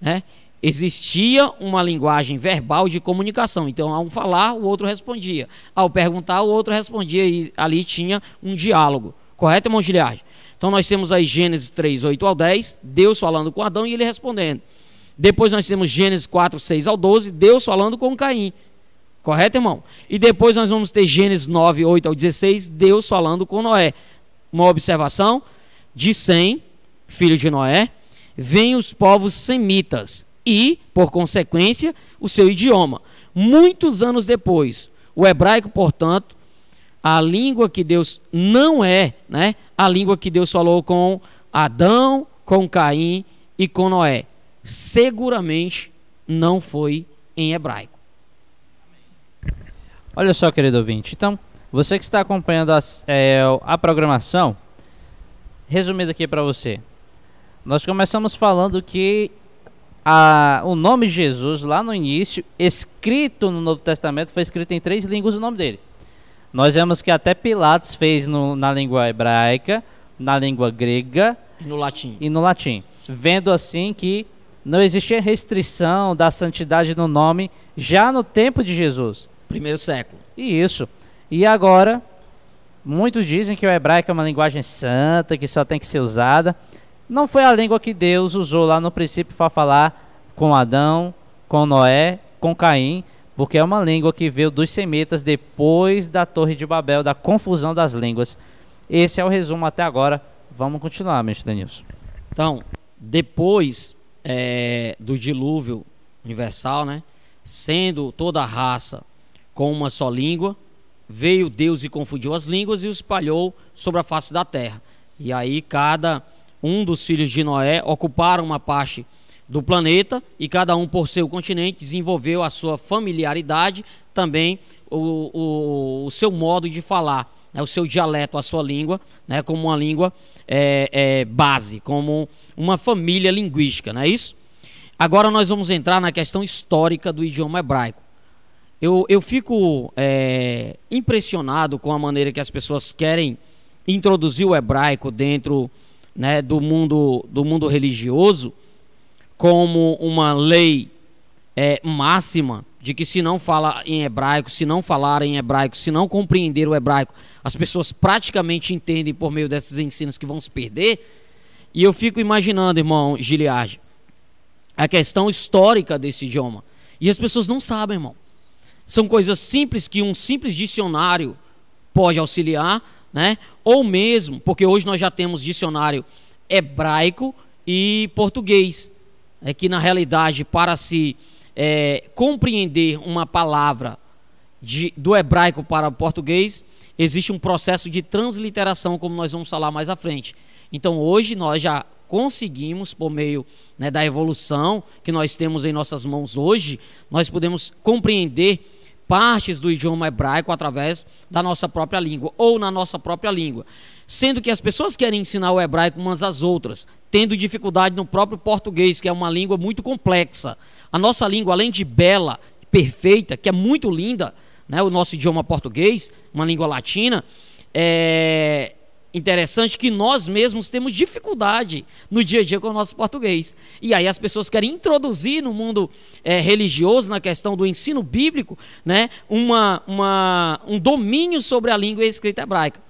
[SPEAKER 3] né? Existia uma linguagem verbal de comunicação. Então, ao falar, o outro respondia. Ao perguntar, o outro respondia. E ali tinha um diálogo. Correto, irmão Giliard? Então, nós temos aí Gênesis 3, 8 ao 10, Deus falando com Adão e ele respondendo. Depois nós temos Gênesis 4, 6 ao 12, Deus falando com Caim. Correto, irmão? E depois nós vamos ter Gênesis 9, 8 ao 16, Deus falando com Noé. Uma observação: de Sem, filho de Noé, vêm os povos semitas. E, por consequência, o seu idioma. Muitos anos depois, o hebraico, portanto, a língua que Deus não é, né, a língua que Deus falou com Adão, com Caim e com Noé, seguramente não foi em hebraico.
[SPEAKER 2] Olha só, querido ouvinte, então, você que está acompanhando a programação, resumindo aqui para você, nós começamos falando que o nome de Jesus, lá no início, escrito no Novo Testamento, foi escrito em 3 línguas o nome dele. Nós vemos que até Pilatos fez na língua hebraica, na língua grega
[SPEAKER 3] e
[SPEAKER 2] no latim. Vendo assim que não existia restrição da santidade no nome já no tempo de Jesus.
[SPEAKER 3] 1º século.
[SPEAKER 2] E isso. E agora, muitos dizem que o hebraico é uma linguagem santa, que só tem que ser usada. Não foi a língua que Deus usou lá no princípio para falar com Adão, com Noé, com Caim, porque é uma língua que veio dos semitas depois da Torre de Babel, da confusão das línguas. Esse é o resumo até agora. Vamos continuar, mestre Denilson.
[SPEAKER 3] Então, depois do dilúvio universal, né, sendo toda a raça com uma só língua, veio Deus e confundiu as línguas e os espalhou sobre a face da terra. E aí cada um dos filhos de Noé ocuparam uma parte do planeta e cada um por seu continente desenvolveu a sua familiaridade, também o seu modo de falar, né, o seu dialeto, a sua língua, né, como uma língua base, como uma família linguística, não é isso? Agora nós vamos entrar na questão histórica do idioma hebraico. Eu fico impressionado com a maneira que as pessoas querem introduzir o hebraico dentro, né, do mundo religioso, como uma lei máxima de que se não fala em hebraico, se não falar em hebraico, se não compreender o hebraico, as pessoas praticamente entendem por meio desses ensinos que vão se perder. E eu fico imaginando, irmão Giliard, a questão histórica desse idioma. E as pessoas não sabem, irmão. São coisas simples que um simples dicionário pode auxiliar, né? Ou mesmo, porque hoje nós já temos dicionário hebraico e português, que na realidade, para se compreender uma palavra do hebraico para o português, existe um processo de transliteração, como nós vamos falar mais à frente. Então hoje nós já conseguimos, por meio, né, da evolução que nós temos em nossas mãos hoje, nós podemos compreender partes do idioma hebraico através da nossa própria língua, ou na nossa própria língua. Sendo que as pessoas querem ensinar o hebraico umas às outras, tendo dificuldade no próprio português, que é uma língua muito complexa. A nossa língua, além de bela, perfeita, que é muito linda, né, o nosso idioma português, uma língua latina, interessante que nós mesmos temos dificuldade no dia a dia com o nosso português. E aí as pessoas querem introduzir no mundo religioso, na questão do ensino bíblico, né, um domínio sobre a língua e a escrita hebraica.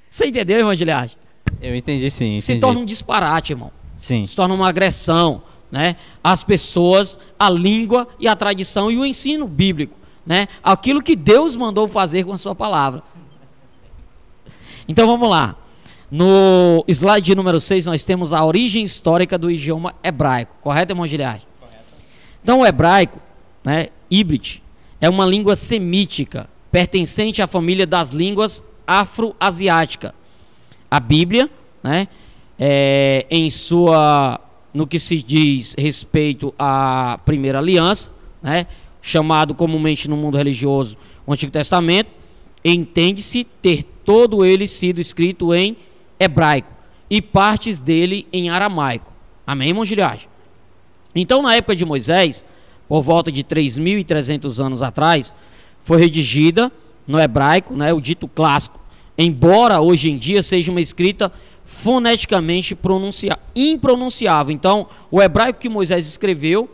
[SPEAKER 3] Você entendeu, irmão Giliard?
[SPEAKER 2] Eu entendi, sim. Entendi.
[SPEAKER 3] Se torna um disparate, irmão.
[SPEAKER 2] Sim.
[SPEAKER 3] Se torna uma agressão, né, às pessoas, a língua e a tradição e o ensino bíblico, né, aquilo que Deus mandou fazer com a sua palavra. Então vamos lá. No slide número 6 nós temos a origem histórica do idioma hebraico. Correto, irmão Giliard? Correto. Então o hebraico, né, híbrido, é uma língua semítica, pertencente à família das línguas afro-asiática. A Bíblia, né, no que se diz respeito à primeira aliança, né, chamado comumente no mundo religioso o Antigo Testamento, entende-se ter todo ele sido escrito em hebraico e partes dele em aramaico. Amém, irmão Giliard? Então, na época de Moisés, por volta de 3.300 anos atrás, foi redigida no hebraico, né, o dito clássico, embora hoje em dia seja uma escrita foneticamente impronunciável. Então, o hebraico que Moisés escreveu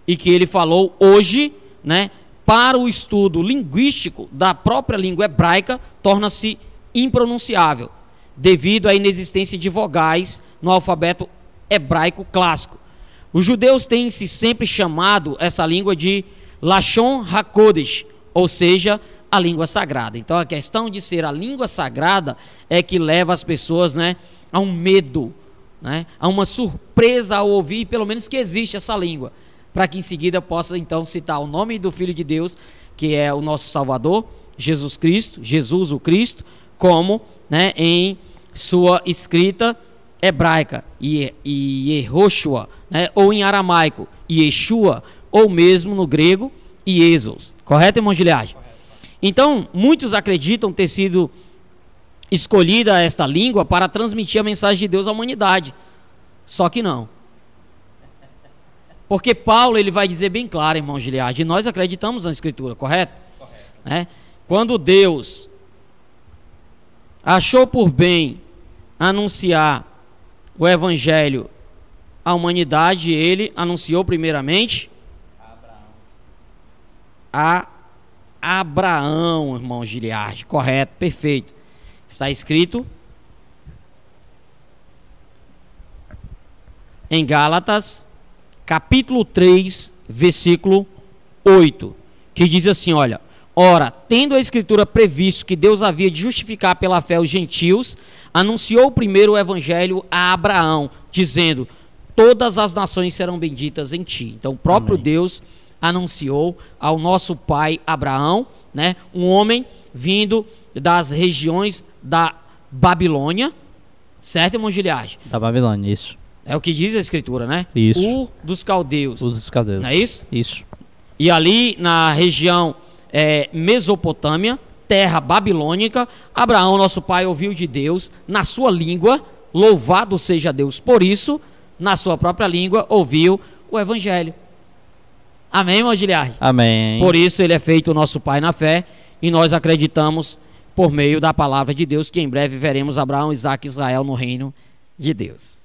[SPEAKER 3] e que ele falou hoje, né, para o estudo linguístico da própria língua hebraica, torna-se impronunciável, devido à inexistência de vogais no alfabeto hebraico clássico. Os judeus têm se sempre chamado essa língua de Lashon HaKodesh, ou seja, a língua sagrada. Então a questão de ser a língua sagrada é que leva as pessoas, né, a um medo, né, a uma surpresa ao ouvir pelo menos que existe essa língua, para que em seguida possa então citar o nome do Filho de Deus, que é o nosso Salvador, Jesus Cristo, Jesus o Cristo, como, né, em sua escrita hebraica, Yehoshua, né, ou em aramaico, Yeshua, ou mesmo no grego, Iesos. Correto, irmão Giliard? Então, muitos acreditam ter sido escolhida esta língua para transmitir a mensagem de Deus à humanidade. Só que não. Porque Paulo, ele vai dizer bem claro, irmão Giliard, e nós acreditamos na Escritura, correto? Correto. Né? Quando Deus achou por bem anunciar o Evangelho à humanidade, ele anunciou primeiramente a Abraão, irmão Giliard, correto, perfeito. Está escrito em Gálatas, capítulo 3, versículo 8, que diz assim, olha: ora, tendo a Escritura previsto que Deus havia de justificar pela fé os gentios, anunciou primeiro o Evangelho a Abraão, dizendo: todas as nações serão benditas em ti. Então o próprio Amém. Deus anunciou ao nosso pai Abraão, né, um homem vindo das regiões da Babilônia, certo, irmão Giliard?
[SPEAKER 2] Da Babilônia, isso.
[SPEAKER 3] É o que diz a Escritura, né?
[SPEAKER 2] Isso.
[SPEAKER 3] Ur dos caldeus.
[SPEAKER 2] Ur dos caldeus.
[SPEAKER 3] Não é isso?
[SPEAKER 2] Isso.
[SPEAKER 3] E ali na região Mesopotâmia, terra babilônica, Abraão, nosso pai, ouviu de Deus na sua língua, louvado seja Deus por isso, na sua própria língua, ouviu o Evangelho. Amém, irmão Giliard?
[SPEAKER 2] Amém.
[SPEAKER 3] Por isso ele é feito o nosso pai na fé, e nós acreditamos por meio da palavra de Deus que em breve veremos Abraão, Isaque e Israel no reino de Deus.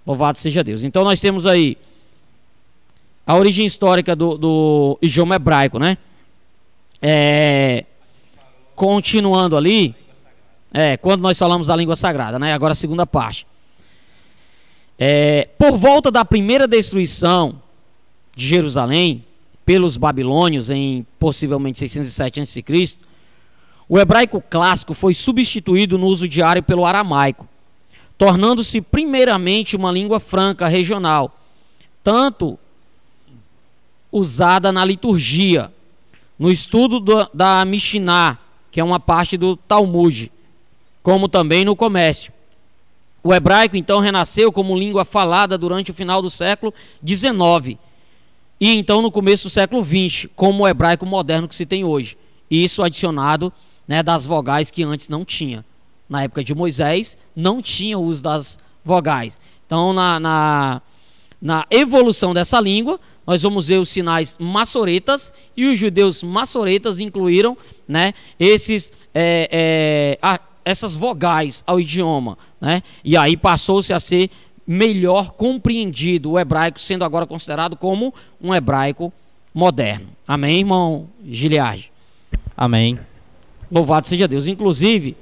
[SPEAKER 3] Louvado seja Deus. Então nós temos aí a origem histórica do idioma hebraico, né? Continuando ali, quando nós falamos da língua sagrada, né? Agora a segunda parte. Por volta da primeira destruição de Jerusalém pelos babilônios em possivelmente 607 a.C., o hebraico clássico foi substituído no uso diário pelo aramaico, tornando-se primeiramente uma língua franca regional, tanto usada na liturgia, no estudo da Mishnah, que é uma parte do Talmud, como também no comércio. O hebraico então renasceu como língua falada durante o final do século XIX e então no começo do século XX, como o hebraico moderno que se tem hoje. Isso adicionado, né, das vogais que antes não tinha. Na época de Moisés não tinha o uso das vogais. Então na evolução dessa língua, nós vamos ver os sinais maçoretas, e os judeus maçoretas incluíram, né, essas vogais ao idioma, né, e aí passou-se a ser melhor compreendido o hebraico, sendo agora considerado como um hebraico moderno. Amém, irmão Giliardi?
[SPEAKER 2] Amém.
[SPEAKER 3] Louvado seja Deus. Inclusive,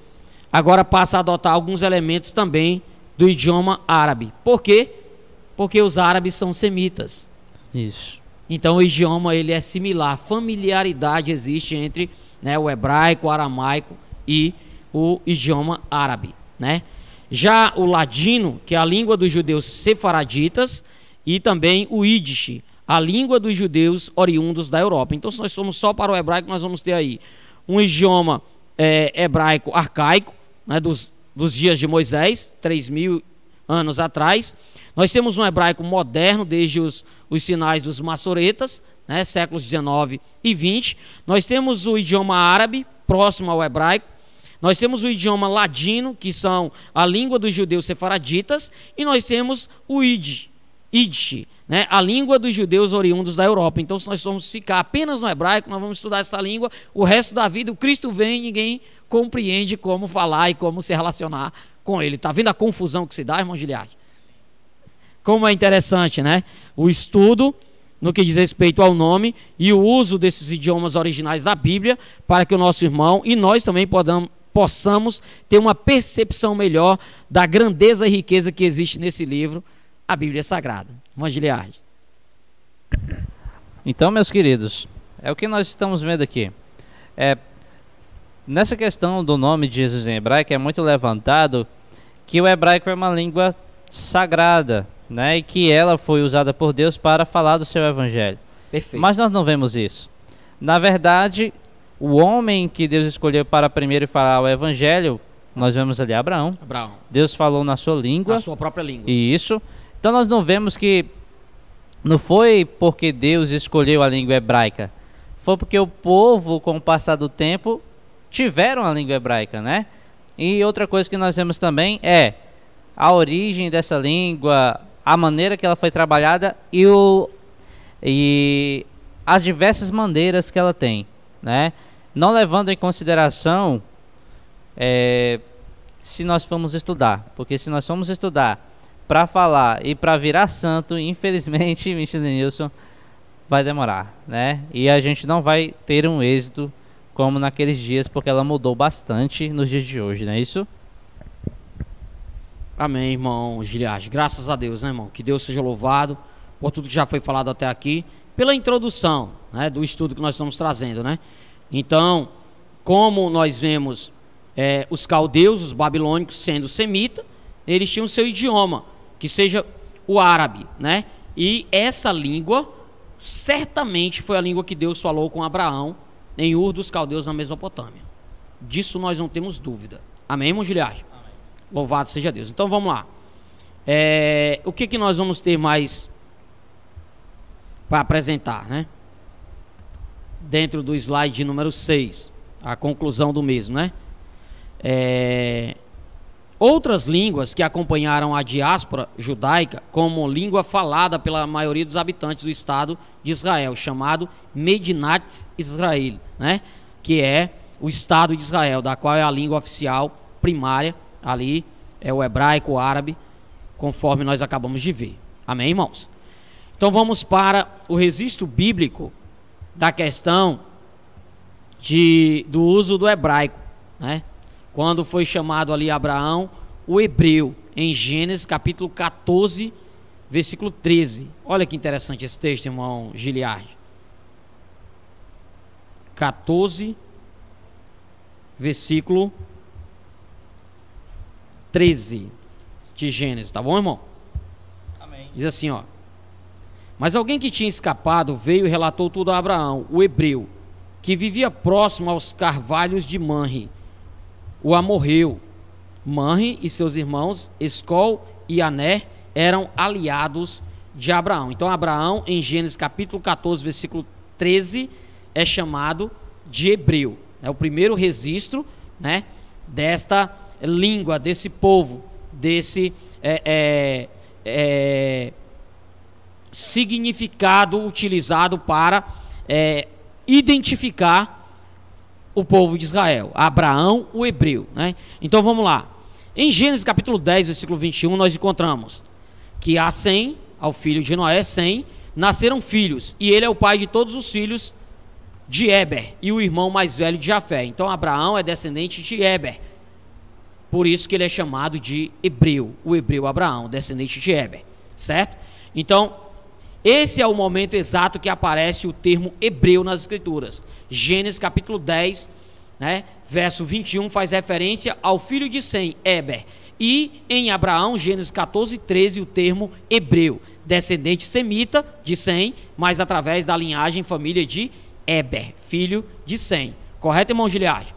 [SPEAKER 3] agora passa a adotar alguns elementos também do idioma árabe. Por quê? Porque os árabes são semitas.
[SPEAKER 2] Isso.
[SPEAKER 3] Então o idioma ele é similar. Familiaridade existe entre, né, o hebraico, o aramaico e o idioma árabe, né? Já o ladino, que é a língua dos judeus sefaraditas, e também o Yiddish, a língua dos judeus oriundos da Europa. Então, se nós formos só para o hebraico, nós vamos ter aí um idioma hebraico arcaico, né, dos dias de Moisés, 3.000 anos atrás. Nós temos um hebraico moderno, desde os sinais dos maçoretas, né, séculos 19 e 20. Nós temos o idioma árabe, próximo ao hebraico. Nós temos o idioma ladino, que são a língua dos judeus sefaraditas, e nós temos o Yiddish, né, a língua dos judeus oriundos da Europa. Então, se nós formos ficar apenas no hebraico, nós vamos estudar essa língua o resto da vida. O Cristo vem e ninguém compreende como falar e como se relacionar com ele. Está vendo a confusão que se dá, irmão Giliardi? Como é interessante, né? O estudo no que diz respeito ao nome e o uso desses idiomas originais da Bíblia, para que o nosso irmão e nós também possamos ter uma percepção melhor da grandeza e riqueza que existe nesse livro, a Bíblia Sagrada. Irmão Giliardi.
[SPEAKER 2] Então, meus queridos, é o que nós estamos vendo aqui. Nessa questão do nome de Jesus em hebraico, é muito levantado que o hebraico é uma língua sagrada, né, e que ela foi usada por Deus para falar do seu evangelho.
[SPEAKER 3] Perfeito.
[SPEAKER 2] Mas nós não vemos isso. Na verdade, o homem que Deus escolheu para primeiro falar o evangelho, nós vemos ali Abraão. Deus falou na sua língua.
[SPEAKER 3] Na sua própria língua.
[SPEAKER 2] Isso. Então nós não vemos que não foi porque Deus escolheu a língua hebraica. Foi porque o povo, com o passar do tempo, tiveram a língua hebraica, né? E outra coisa que nós vemos também é a origem dessa língua, a maneira que ela foi trabalhada e as diversas maneiras que ela tem, né? Não levando em consideração se nós formos estudar, porque se nós formos estudar para falar e para virar santo, infelizmente, Mr. Nilson, vai demorar, né? E a gente não vai ter um êxito como naqueles dias, porque ela mudou bastante nos dias de hoje, não é isso?
[SPEAKER 3] Amém, irmão Giliardi. Graças a Deus, né, irmão? Que Deus seja louvado por tudo que já foi falado até aqui, pela introdução, né, do estudo que nós estamos trazendo, né? Então, como nós vemos os caldeus, os babilônicos, sendo semita, eles tinham seu idioma, que seja o árabe, né? E essa língua certamente foi a língua que Deus falou com Abraão em Ur dos Caldeus, na Mesopotâmia. Disso nós não temos dúvida. Amém, irmão Giliardi? Louvado seja Deus. Então vamos lá. O que nós vamos ter mais para apresentar, né? Dentro do slide número 6, a conclusão do mesmo, né? Outras línguas que acompanharam a diáspora judaica, como língua falada pela maioria dos habitantes do estado de Israel, chamado Medinat Israel, né? Que é o estado de Israel, da qual é a língua oficial primária. Ali é o hebraico, o árabe, conforme nós acabamos de ver. Amém, irmãos? Então vamos para o registro bíblico da questão do uso do hebraico, né? Quando foi chamado ali Abraão, o hebreu, em Gênesis capítulo 14, versículo 13. Olha que interessante esse texto, irmão Giliardi. 14, versículo 13 de Gênesis, tá bom, irmão?
[SPEAKER 2] Amém.
[SPEAKER 3] Diz assim, ó: mas alguém que tinha escapado veio e relatou tudo a Abraão, o hebreu, que vivia próximo aos carvalhos de Manre, o amorreu. Manre e seus irmãos Escol e Aner eram aliados de Abraão. Então Abraão, em Gênesis capítulo 14, versículo 13, é chamado de hebreu. É o primeiro registro, né, desta língua, desse povo, desse significado utilizado para identificar o povo de Israel, Abraão, o hebreu, né? Então vamos lá. Em Gênesis capítulo 10, versículo 21, nós encontramos que a Sem, ao filho de Noé, Sem, nasceram filhos, e ele é o pai de todos os filhos de Éber, e o irmão mais velho de Jafé. Então Abraão é descendente de Éber, por isso que ele é chamado de hebreu, o hebreu Abraão, descendente de Éber, certo? Então, esse é o momento exato que aparece o termo hebreu nas escrituras. Gênesis capítulo 10, né, verso 21, faz referência ao filho de Sem, Éber. E em Abraão, Gênesis 14, 13, o termo hebreu, descendente semita de Sem, mas através da linhagem família de Éber, filho de Sem. Correto, irmão Giliard?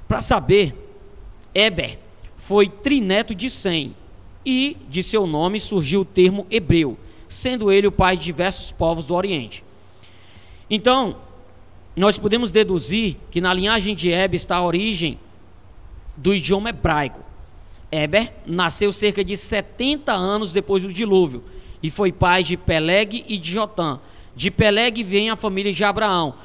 [SPEAKER 3] Para saber, Éber foi trineto de Sem, e de seu nome surgiu o termo hebreu, sendo ele o pai de diversos povos do Oriente. Então, nós podemos deduzir que na linhagem de Éber está a origem do idioma hebraico. Éber nasceu cerca de 70 anos depois do dilúvio e foi pai de Peleg e de Jotã. De Peleg vem a família de Abraão,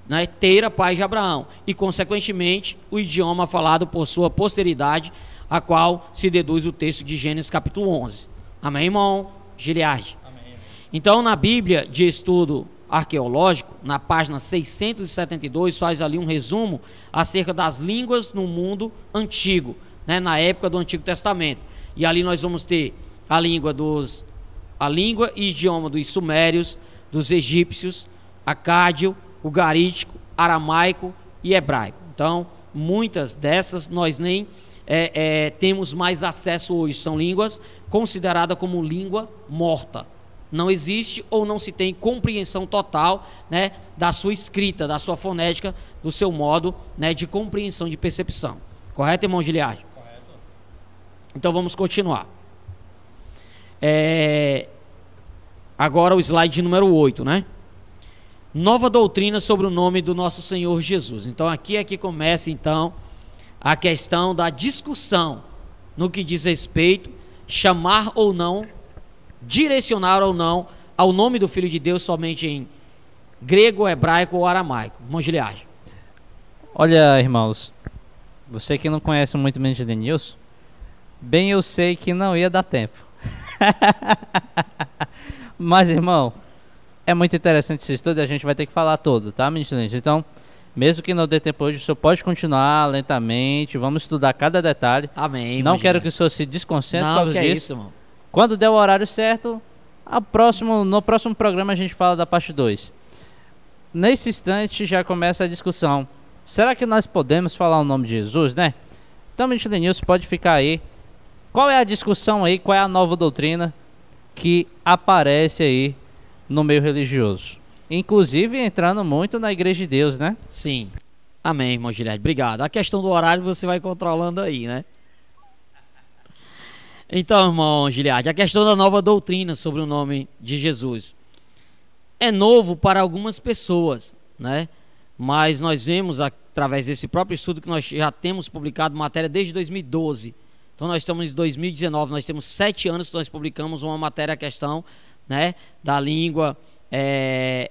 [SPEAKER 3] né? Tera, pai de Abraão, e consequentemente o idioma falado por sua posteridade, a qual se deduz o texto de Gênesis capítulo 11. Amém, irmão Giliard? Amém. Então, na Bíblia de Estudo Arqueológico, na página 672, faz ali um resumo acerca das línguas no mundo antigo, né, na época do Antigo Testamento. E ali nós vamos ter a língua e idioma dos sumérios, dos egípcios, acádio, ugarítico, aramaico e hebraico. Então, muitas dessas nós nem temos mais acesso hoje. São línguas consideradas como língua morta. Não existe ou não se tem compreensão total, né, da sua escrita, da sua fonética, do seu modo, né, de compreensão, de percepção. Correto, irmão Giliard? Correto. Então vamos continuar. Agora o slide número 8, né? Nova doutrina sobre o nome do nosso Senhor Jesus. Então aqui é que começa então a questão da discussão no que diz respeito chamar ou não, direcionar ou não ao nome do Filho de Deus somente em grego, hebraico ou aramaico. Irmão Giliard.
[SPEAKER 2] Olha, irmãos, você que não conhece muito bem de Denilson, bem eu sei que não ia dar tempo. Mas, irmão, é muito interessante esse estudo e a gente vai ter que falar todo, tá, ministro? Então, mesmo que não dê tempo hoje, o senhor pode continuar lentamente, vamos estudar cada detalhe.
[SPEAKER 3] Amém.
[SPEAKER 2] Não quero que o senhor se desconcentre por causa disso.
[SPEAKER 3] Isso, irmão.
[SPEAKER 2] Quando der o horário certo, no próximo programa a gente fala da parte 2. Nesse instante já começa a discussão. Será que nós podemos falar o nome de Jesus, né? Então, ministro Denilson, pode ficar aí. Qual é a discussão aí, qual é a nova doutrina que aparece aí no meio religioso? Inclusive entrando muito na Igreja de Deus, né?
[SPEAKER 3] Sim. Amém, irmão Giliard. Obrigado. A questão do horário você vai controlando aí, né? Então, irmão Giliard, a questão da nova doutrina sobre o nome de Jesus é novo para algumas pessoas, né? Mas nós vemos através desse próprio estudo que nós já temos publicado matéria desde 2012. Então nós estamos em 2019, nós temos 7 anos que nós publicamos uma matéria, a questão, né, da língua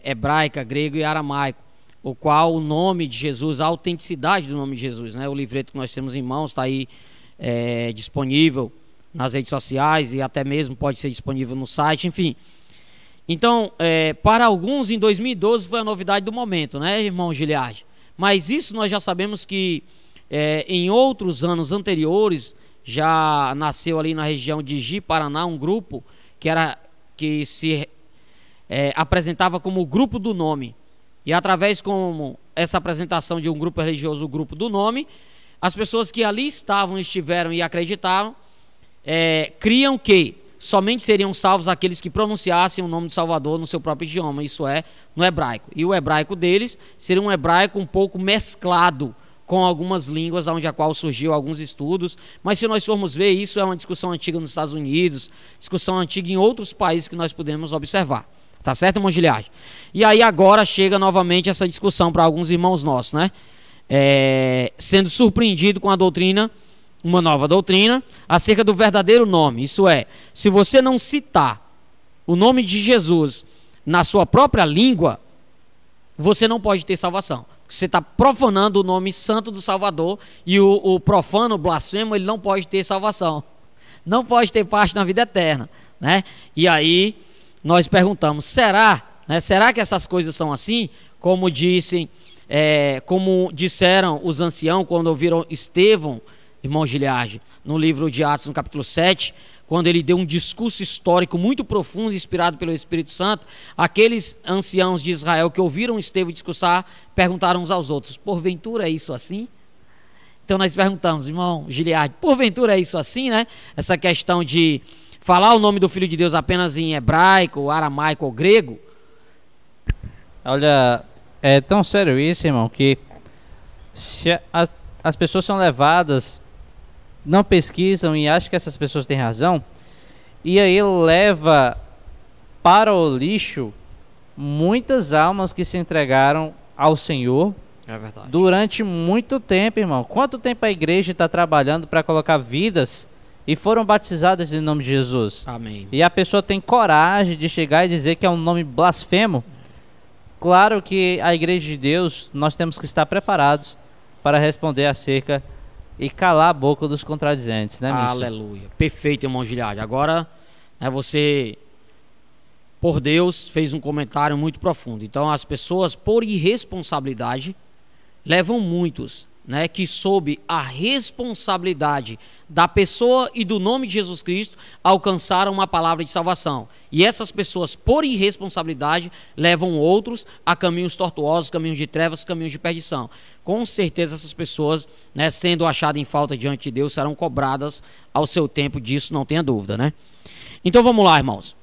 [SPEAKER 3] hebraica, grego e aramaico, o qual o nome de Jesus, a autenticidade do nome de Jesus, né? O livreto que nós temos em mãos está aí disponível nas redes sociais e até mesmo pode ser disponível no site, enfim. Então, para alguns em 2012 foi a novidade do momento, né, irmão Giliard? Mas isso nós já sabemos que em outros anos anteriores já nasceu ali na região de Ji-Paraná um grupo que se apresentava como o grupo do nome. E através como essa apresentação de um grupo religioso, o grupo do nome, as pessoas que ali estiveram e acreditaram, criam que somente seriam salvos aqueles que pronunciassem o nome do Salvador no seu próprio idioma, isso é, no hebraico. E o hebraico deles seria um hebraico um pouco mesclado com algumas línguas, onde a qual surgiu alguns estudos. Mas se nós formos ver, isso é uma discussão antiga nos Estados Unidos, discussão antiga em outros países que nós podemos observar. Tá certo, irmão Giliard? E aí agora chega novamente essa discussão para alguns irmãos nossos, né? Sendo surpreendido com a doutrina, uma nova doutrina, acerca do verdadeiro nome. Isso é, se você não citar o nome de Jesus na sua própria língua, você não pode ter salvação. Você está profanando o nome santo do Salvador, e o profano, o blasfemo, ele não pode ter salvação. Não pode ter parte na vida eterna, né? E aí nós perguntamos, será que essas coisas são assim? Como disseram os anciãos quando ouviram Estevão, irmão Giliardi, no livro de Atos, no capítulo 7, quando ele deu um discurso histórico muito profundo, inspirado pelo Espírito Santo. Aqueles anciãos de Israel que ouviram Estevão discursar, perguntaram uns aos outros, porventura é isso assim? Então nós perguntamos, irmão Giliardi, porventura é isso assim, né? Essa questão de falar o nome do Filho de Deus apenas em hebraico, aramaico ou grego?
[SPEAKER 2] Olha, é tão sério isso, irmão, que se as pessoas são levadas, não pesquisam e acham que essas pessoas têm razão, e aí leva para o lixo muitas almas que se entregaram ao Senhor.
[SPEAKER 3] É verdade.
[SPEAKER 2] Durante muito tempo, irmão. Quanto tempo a igreja está trabalhando para colocar vidas e foram batizadas em nome de Jesus?
[SPEAKER 3] Amém.
[SPEAKER 2] E a pessoa tem coragem de chegar e dizer que é um nome blasfemo? Claro que a igreja de Deus, nós temos que estar preparados para responder acerca e calar a boca dos contradizentes, né, Michel?
[SPEAKER 3] Aleluia. Perfeito, irmão Giliardi. Agora, você, por Deus, fez um comentário muito profundo. Então, as pessoas, por irresponsabilidade, levam muitos, que sob a responsabilidade da pessoa e do nome de Jesus Cristo, alcançaram uma palavra de salvação. E essas pessoas, por irresponsabilidade, levam outros a caminhos tortuosos, caminhos de trevas, caminhos de perdição. Com certeza essas pessoas, sendo achadas em falta diante de Deus, serão cobradas ao seu tempo, disso não tenha dúvida, né? Então vamos lá, irmãos.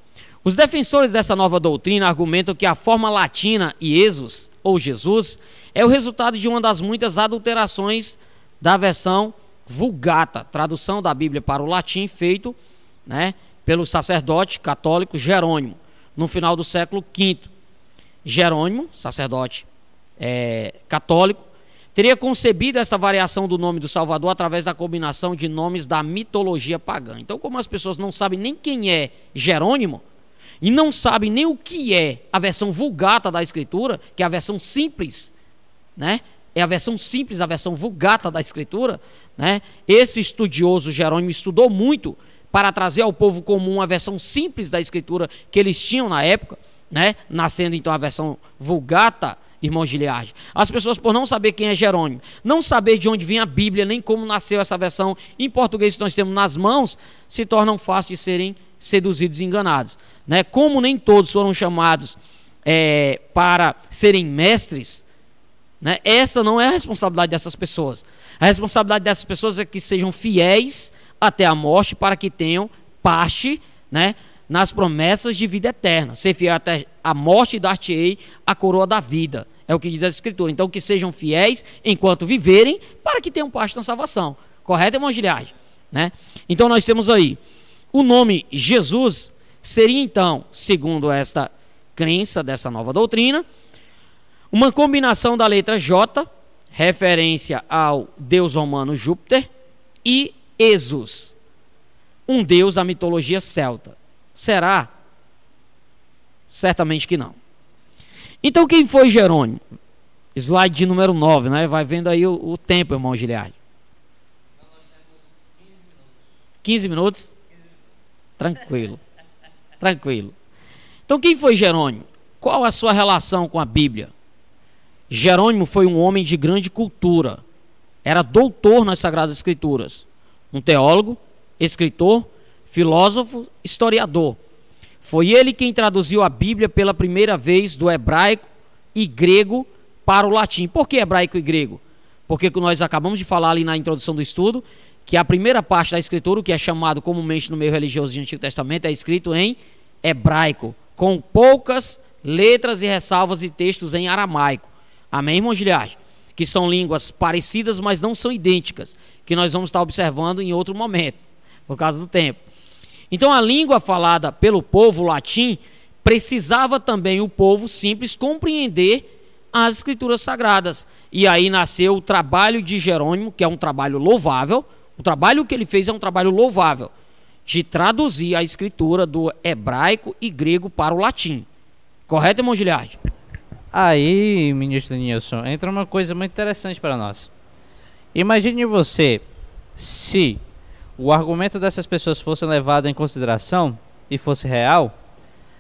[SPEAKER 3] Os defensores dessa nova doutrina argumentam que a forma latina Iesus, ou Jesus, é o resultado de uma das muitas adulterações da versão Vulgata, tradução da Bíblia para o latim feito, pelo sacerdote católico Jerônimo, no final do século V. Jerônimo, sacerdote católico, teria concebido essa variação do nome do Salvador através da combinação de nomes da mitologia pagã. Então, como as pessoas não sabem nem quem é Jerônimo, e não sabem nem o que é a versão Vulgata da Escritura, que é a versão simples, é a versão simples, a versão Vulgata da Escritura, Esse estudioso Jerônimo estudou muito para trazer ao povo comum a versão simples da Escritura que eles tinham na época, nascendo então a versão Vulgata, irmão Giliardi. As pessoas, por não saber quem é Jerônimo, não saber de onde vem a Bíblia, nem como nasceu essa versão em português que nós temos nas mãos, se tornam fáceis de serem seduzidos e enganados. Como nem todos foram chamados para serem mestres, essa não é a responsabilidade dessas pessoas. A responsabilidade dessas pessoas é que sejam fiéis até a morte, para que tenham parte, nas promessas de vida eterna. Ser fiel até a morte e dar-te-ei a coroa da vida. É o que diz a Escritura. Então, que sejam fiéis enquanto viverem, para que tenham parte na salvação. Correto, irmão Giliardi? Então, nós temos aí o nome Jesus. Seria então, segundo esta crença dessa nova doutrina, uma combinação da letra J, referência ao deus romano Júpiter, e Esus, um deus da mitologia celta. Será? Certamente que não. Então quem foi Jerônimo? Slide de número 9, Vai vendo aí o tempo, irmão Giliardi. 15 minutos? Tranquilo. Tranquilo. Então quem foi Jerônimo? Qual a sua relação com a Bíblia? Jerônimo foi um homem de grande cultura. Era doutor nas Sagradas Escrituras. Um teólogo, escritor, filósofo, historiador. Foi ele quem traduziu a Bíblia pela primeira vez do hebraico e grego para o latim. Por que hebraico e grego? Porque nós acabamos de falar ali na introdução do estudo que a primeira parte da Escritura, o que é chamado comumente no meio religioso do Antigo Testamento, é escrito em hebraico, com poucas letras e ressalvas e textos em aramaico. Amém, irmão Giliardi? Que são línguas parecidas, mas não são idênticas, que nós vamos estar observando em outro momento, por causa do tempo. Então a língua falada pelo povo latim, precisava também o povo simples compreender as Escrituras Sagradas. E aí nasceu o trabalho de Jerônimo, que é um trabalho louvável. O trabalho que ele fez é um trabalho louvável, de traduzir a escritura do hebraico e grego para o latim. Correto, irmão Giliardi?
[SPEAKER 2] Aí, ministro Nilson, entra uma coisa muito interessante para nós. Imagine você, se o argumento dessas pessoas fosse levado em consideração e fosse real,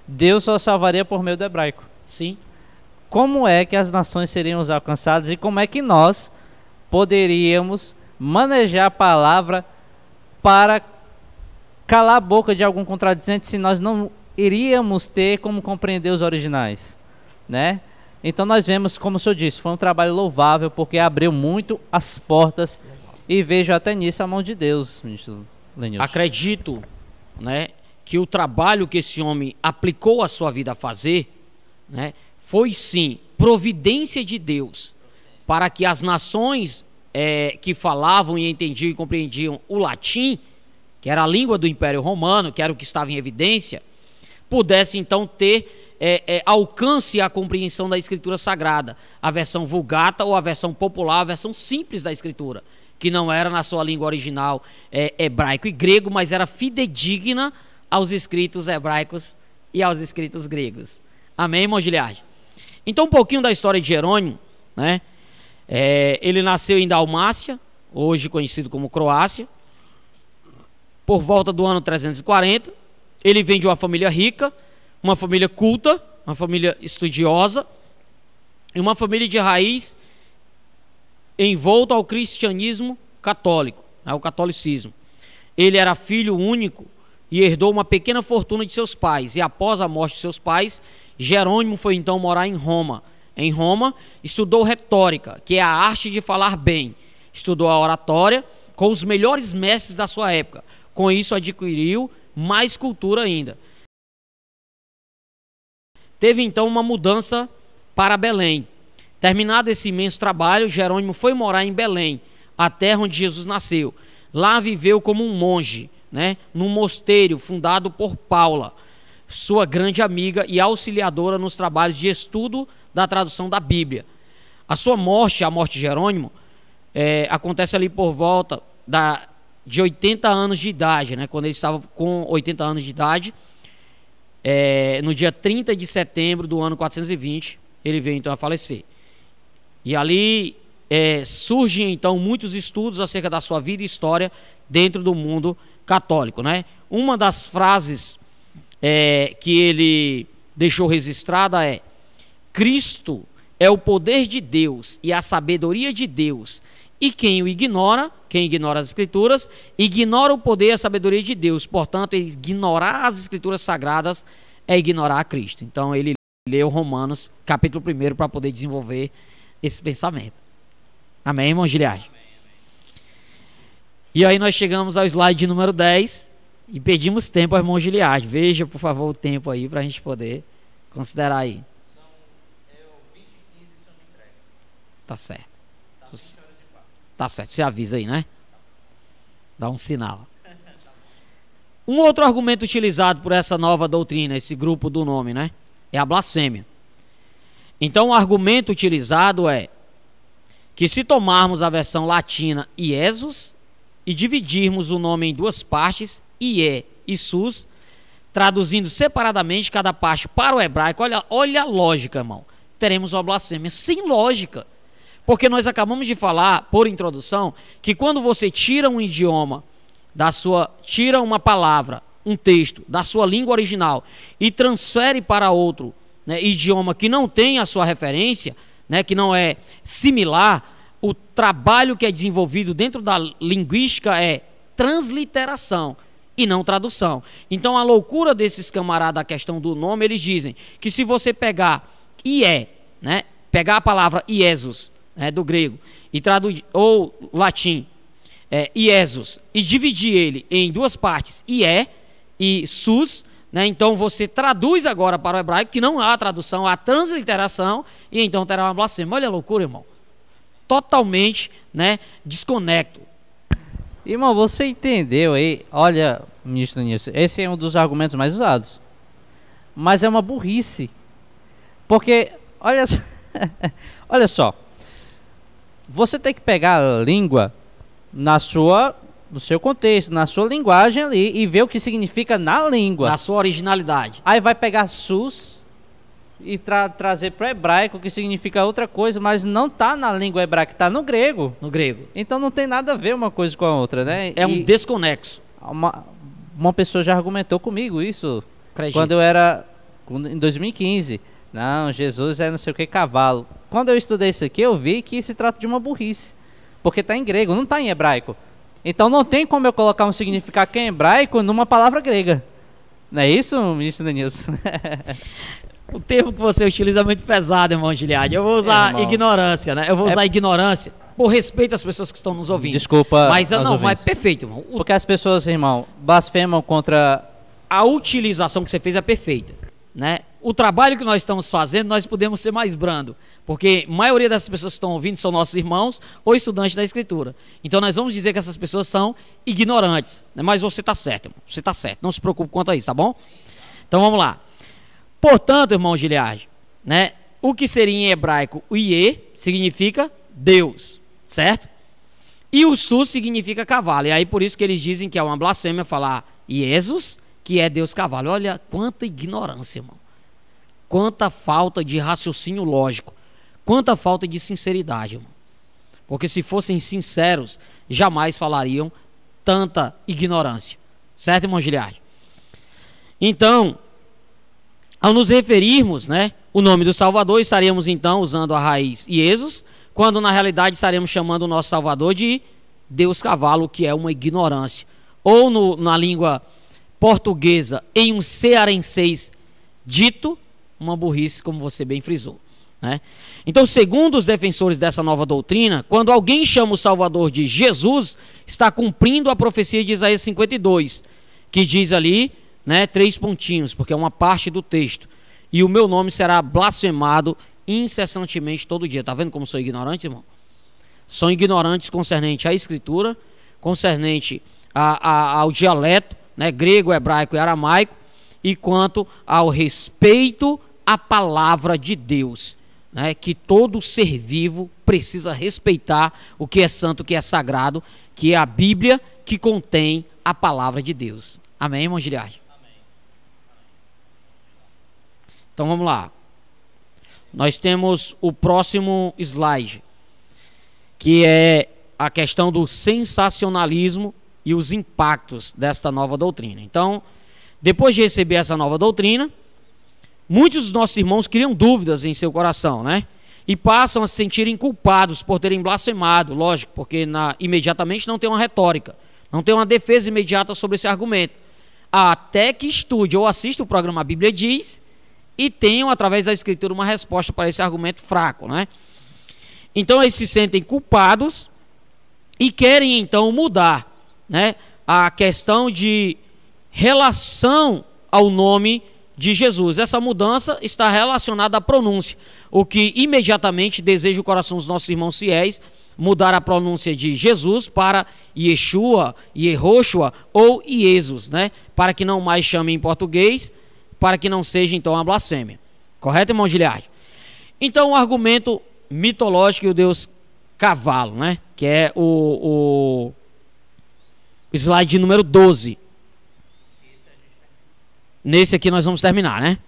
[SPEAKER 2] Deus só salvaria por meio do hebraico.
[SPEAKER 3] Sim.
[SPEAKER 2] Como é que as nações seriam alcançadas e como é que nós poderíamos manejar a palavra para calar a boca de algum contradizente se nós não iríamos ter como compreender os originais, né? Então nós vemos, como o senhor disse, foi um trabalho louvável porque abriu muito as portas e vejo até nisso a mão de Deus, ministro Lenilson.
[SPEAKER 3] Acredito, né, que o trabalho que esse homem aplicou a sua vida a fazer, né, foi sim providência de Deus para que as nações que falavam e entendiam e compreendiam o latim, que era a língua do Império Romano, que era o que estava em evidência, pudessem então ter alcance à compreensão da Escritura Sagrada, a versão Vulgata ou a versão popular, a versão simples da Escritura, que não era na sua língua original hebraico e grego, mas era fidedigna aos escritos hebraicos e aos escritos gregos. Amém, irmão Giliardi? Então, um pouquinho da história de Jerônimo, né? Ele nasceu em Dalmácia, hoje conhecido como Croácia, por volta do ano 340. Ele vem de uma família rica, uma família culta, uma família estudiosa e uma família de raiz envolta ao cristianismo católico, ao catolicismo. Ele era filho único e herdou uma pequena fortuna de seus pais, e após a morte de seus pais, Jerônimo foi então morar em Roma. Em Roma, estudou retórica, que é a arte de falar bem. Estudou a oratória com os melhores mestres da sua época. Com isso, adquiriu mais cultura ainda. Teve então uma mudança para Belém. Terminado esse imenso trabalho, Jerônimo foi morar em Belém, a terra onde Jesus nasceu. Lá viveu como um monge, né, num mosteiro fundado por Paula, sua grande amiga e auxiliadora nos trabalhos de estudo da tradução da Bíblia. A sua morte, a morte de Jerônimo, acontece ali por volta de 80 anos de idade, né, quando ele estava com 80 anos de idade, no dia 30 de setembro do ano 420, ele veio então a falecer. E ali surgem então muitos estudos acerca da sua vida e história dentro do mundo católico, né? Uma das frases que ele deixou registrada é: Cristo é o poder de Deus e a sabedoria de Deus, e quem o ignora, quem ignora as Escrituras, ignora o poder e a sabedoria de Deus. Portanto, ignorar as Escrituras Sagradas é ignorar a Cristo. Então ele leu Romanos capítulo 1 para poder desenvolver esse pensamento. Amém, irmão Giliardi? E aí nós chegamos ao slide número 10 e pedimos tempo ao irmão Giliardi. Veja, por favor, o tempo aí para a gente poder considerar aí.
[SPEAKER 2] São 20 e 15 são entregue.
[SPEAKER 3] Tá certo. Tá certo, você avisa aí, né? Dá um sinal. Um outro argumento utilizado por essa nova doutrina, esse grupo do nome, né, é a blasfêmia. Então o argumento utilizado é que se tomarmos a versão latina Iesus e dividirmos o nome em duas partes, Ie e Sus, traduzindo separadamente cada parte para o hebraico, olha a lógica, irmão, teremos uma blasfêmia sem lógica. Porque nós acabamos de falar, por introdução, que quando você tira um idioma tira uma palavra, um texto da sua língua original e transfere para outro, né, idioma que não tem a sua referência, né, que não é similar, o trabalho que é desenvolvido dentro da linguística é transliteração e não tradução. Então a loucura desses camaradas, a questão do nome, eles dizem que se você pegar Ie, né, pegar a palavra Iesus, do grego, e traduzir, ou latim, Iesus, e dividir ele em duas partes, Ie e Sus, né, então você traduz agora para o hebraico, que não há tradução, há transliteração, e então terá uma blasfêmia. Olha a loucura, irmão. Totalmente, né, desconecto.
[SPEAKER 2] Irmão, você entendeu aí? Olha, ministro Nilson, esse é um dos argumentos mais usados. Mas é uma burrice. Porque, olha só. Você tem que pegar a língua na sua no seu contexto, na sua linguagem ali, e ver o que significa na língua.
[SPEAKER 3] Na sua originalidade.
[SPEAKER 2] Aí vai pegar sus e trazer para o hebraico, que significa outra coisa, mas não está na língua hebraica, está no grego.
[SPEAKER 3] No grego.
[SPEAKER 2] Então não tem nada a ver uma coisa com a outra, né?
[SPEAKER 3] É um desconexo.
[SPEAKER 2] Uma pessoa já argumentou comigo isso.
[SPEAKER 3] Acredito.
[SPEAKER 2] Quando eu era... em 2015. Não, Jesus é não sei o que cavalo. Quando eu estudei isso aqui, eu vi que se trata de uma burrice. Porque está em grego, não está em hebraico. Então não tem como eu colocar um significado que é hebraico numa palavra grega. Não é isso, ministro Denilson?
[SPEAKER 3] O termo que você utiliza é muito pesado, irmão Giliade. Eu vou usar ignorância, né? Eu vou usar ignorância por respeito às pessoas que estão nos ouvindo.
[SPEAKER 2] Desculpa.
[SPEAKER 3] Mas mas perfeito, irmão.
[SPEAKER 2] Porque as pessoas, irmão, blasfemam contra...
[SPEAKER 3] A utilização que você fez é perfeita, né? O trabalho que nós estamos fazendo, nós podemos ser mais brando, porque a maioria dessas pessoas que estão ouvindo são nossos irmãos ou estudantes da Escritura. Então nós vamos dizer que essas pessoas são ignorantes, né? Mas você está certo, irmão. Você está certo. Não se preocupe quanto a isso, tá bom? Então vamos lá. Portanto, irmão Giliard, né? O que seria em hebraico o Iê significa Deus, certo? E o Su significa cavalo. E aí por isso que eles dizem que é uma blasfêmia falar Jesus, que é Deus cavalo. Olha quanta ignorância, irmão. Quanta falta de raciocínio lógico. Quanta falta de sinceridade, irmão. Porque se fossem sinceros, jamais falariam tanta ignorância. Certo, irmão Giliard? Então, ao nos referirmos, né, o nome do Salvador, estaríamos então usando a raiz Jesus, quando na realidade estaremos chamando o nosso Salvador de Deus cavalo, que é uma ignorância. Ou na língua portuguesa, em um cearenseis dito, uma burrice, como você bem frisou, né? Então, segundo os defensores dessa nova doutrina, quando alguém chama o Salvador de Jesus, está cumprindo a profecia de Isaías 52, que diz ali, né, 3 pontinhos, porque é uma parte do texto: e o meu nome será blasfemado incessantemente todo dia. Tá vendo como sou ignorante, irmão? São ignorantes concernente à Escritura, concernente ao dialeto, né, grego, hebraico e aramaico, e quanto ao respeito à palavra de Deus, né, que todo ser vivo precisa respeitar o que é santo, o que é sagrado, que é a Bíblia, que contém a palavra de Deus. Amém, irmão Giliard? Amém. Então vamos lá. Nós temos o próximo slide, que é a questão do sensacionalismo e os impactos desta nova doutrina. Então, depois de receber essa nova doutrina, muitos dos nossos irmãos criam dúvidas em seu coração, né? E passam a se sentirem culpados por terem blasfemado, lógico, porque imediatamente não tem uma retórica, não tem uma defesa imediata sobre esse argumento. Até que estude ou assista o programa A Bíblia Diz e tenham, através da Escritura, uma resposta para esse argumento fraco, né? Então eles se sentem culpados e querem então mudar, né, a questão de relação ao nome de Jesus. Essa mudança está relacionada à pronúncia, o que imediatamente deseja o coração dos nossos irmãos fiéis mudar a pronúncia de Jesus para Yeshua, Yehoshua ou Iesus, né, para que não mais chame em português, para que não seja então uma blasfêmia. Correto, irmão Giliard? Então o argumento mitológico e o Deus cavalo, né, que é o slide número 12. Nesse aqui nós vamos terminar, né?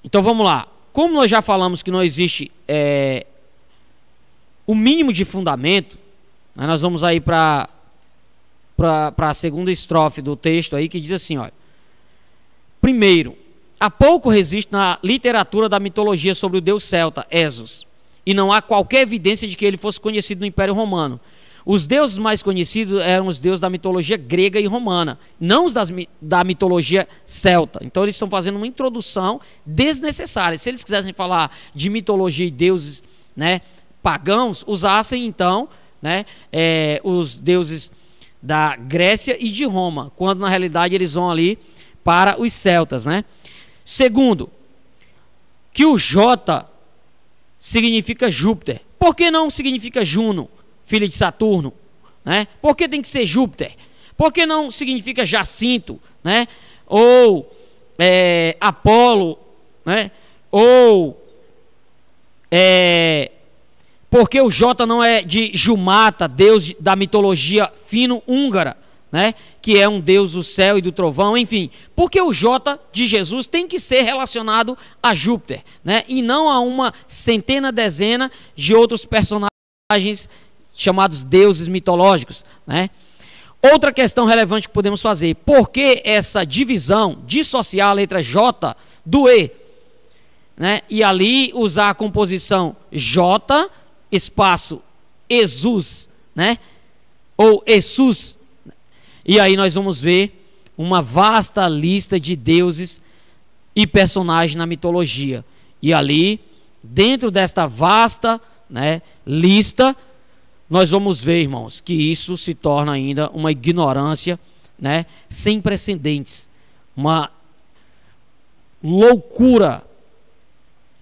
[SPEAKER 3] Então vamos lá. Como nós já falamos que não existe o mínimo de fundamento, né, nós vamos aí para a segunda estrofe do texto aí, que diz assim, olha: primeiro, há pouco resiste na literatura da mitologia sobre o deus celta, Esos, e não há qualquer evidência de que ele fosse conhecido no Império Romano. Os deuses mais conhecidos eram os deuses da mitologia grega e romana, não os da mitologia celta. Então eles estão fazendo uma introdução desnecessária. Se eles quisessem falar de mitologia e deuses, né, pagãos, usassem então, né, os deuses da Grécia e de Roma, quando na realidade eles vão ali para os celtas, né? Segundo, que o J significa Júpiter. Por que não significa Juno, filho de Saturno, né? Por que tem que ser Júpiter? Por que não significa Jacinto, né? Ou Apolo, né? Ou Porque o J não é de Jumata, deus da mitologia fino-húngara, né? Que é um deus do céu e do trovão, enfim. Porque o J de Jesus tem que ser relacionado a Júpiter, né? E não a uma centena, dezena de outros personagens chamados deuses mitológicos, né? Outra questão relevante que podemos fazer: por que essa divisão, dissociar a letra J do E, né? E ali usar a composição J, espaço, Jesus, né? Ou Jesus. E aí nós vamos ver uma vasta lista de deuses e personagens na mitologia. E ali, dentro desta vasta, né, lista, nós vamos ver, irmãos, que isso se torna ainda uma ignorância, né, sem precedentes. Uma loucura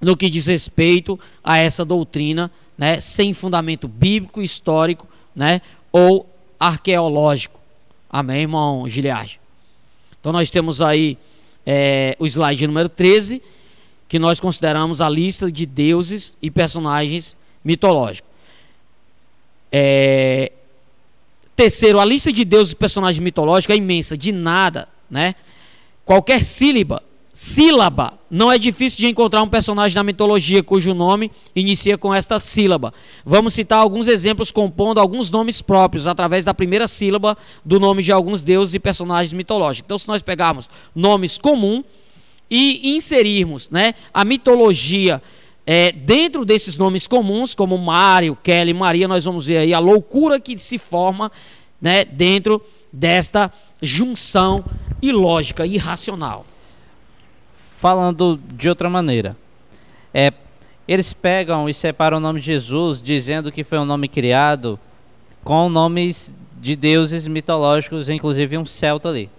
[SPEAKER 3] no que diz respeito a essa doutrina, né, sem fundamento bíblico, histórico, né, ou arqueológico. Amém, irmão Giliard? Então nós temos aí o slide número 13, que nós consideramos a lista de deuses e personagens mitológicos. Terceiro, a lista de deuses e personagens mitológicos é imensa, de nada, né? Qualquer sílaba, não é difícil de encontrar um personagem na mitologia cujo nome inicia com esta sílaba. Vamos citar alguns exemplos compondo alguns nomes próprios através da primeira sílaba do nome de alguns deuses e personagens mitológicos. Então, se nós pegarmos nomes comuns e inserirmos, né, a mitologia dentro desses nomes comuns, como Mário, Kelly, Maria, nós vamos ver aí a loucura que se forma, né, dentro desta junção ilógica, irracional.
[SPEAKER 2] Falando de outra maneira, eles pegam e separam o nome de Jesus, dizendo que foi um nome criado com nomes de deuses mitológicos, inclusive um celta ali.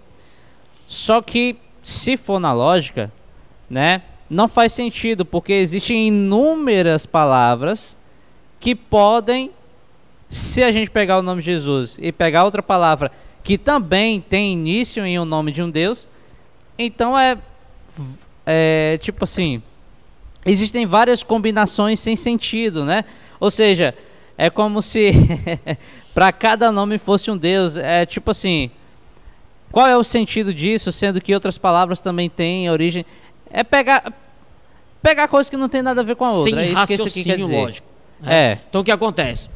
[SPEAKER 2] Só que, se for na lógica, né, não faz sentido, porque existem inúmeras palavras que podem, se a gente pegar o nome de Jesus e pegar outra palavra que também tem início em um nome de um deus, então tipo assim, existem várias combinações sem sentido, né? Ou seja, é como se para cada nome fosse um deus. É tipo assim, qual é o sentido disso, sendo que outras palavras também têm origem? É pegar coisas que não tem nada a ver com a outra.
[SPEAKER 3] Sem raciocínio lógico. Então o que acontece?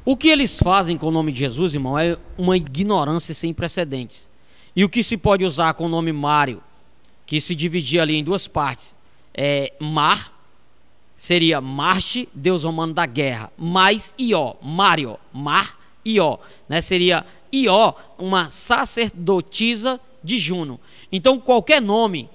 [SPEAKER 3] O que eles fazem com o nome de Jesus, irmão, é uma ignorância sem precedentes. E o que se pode usar com o nome Mário, que se dividia ali em duas partes, Mar, seria Marte, deus romano da guerra, mais Ió, Mário, Mar, Ió, né? Seria Ió, uma sacerdotisa de Juno. Então qualquer nome,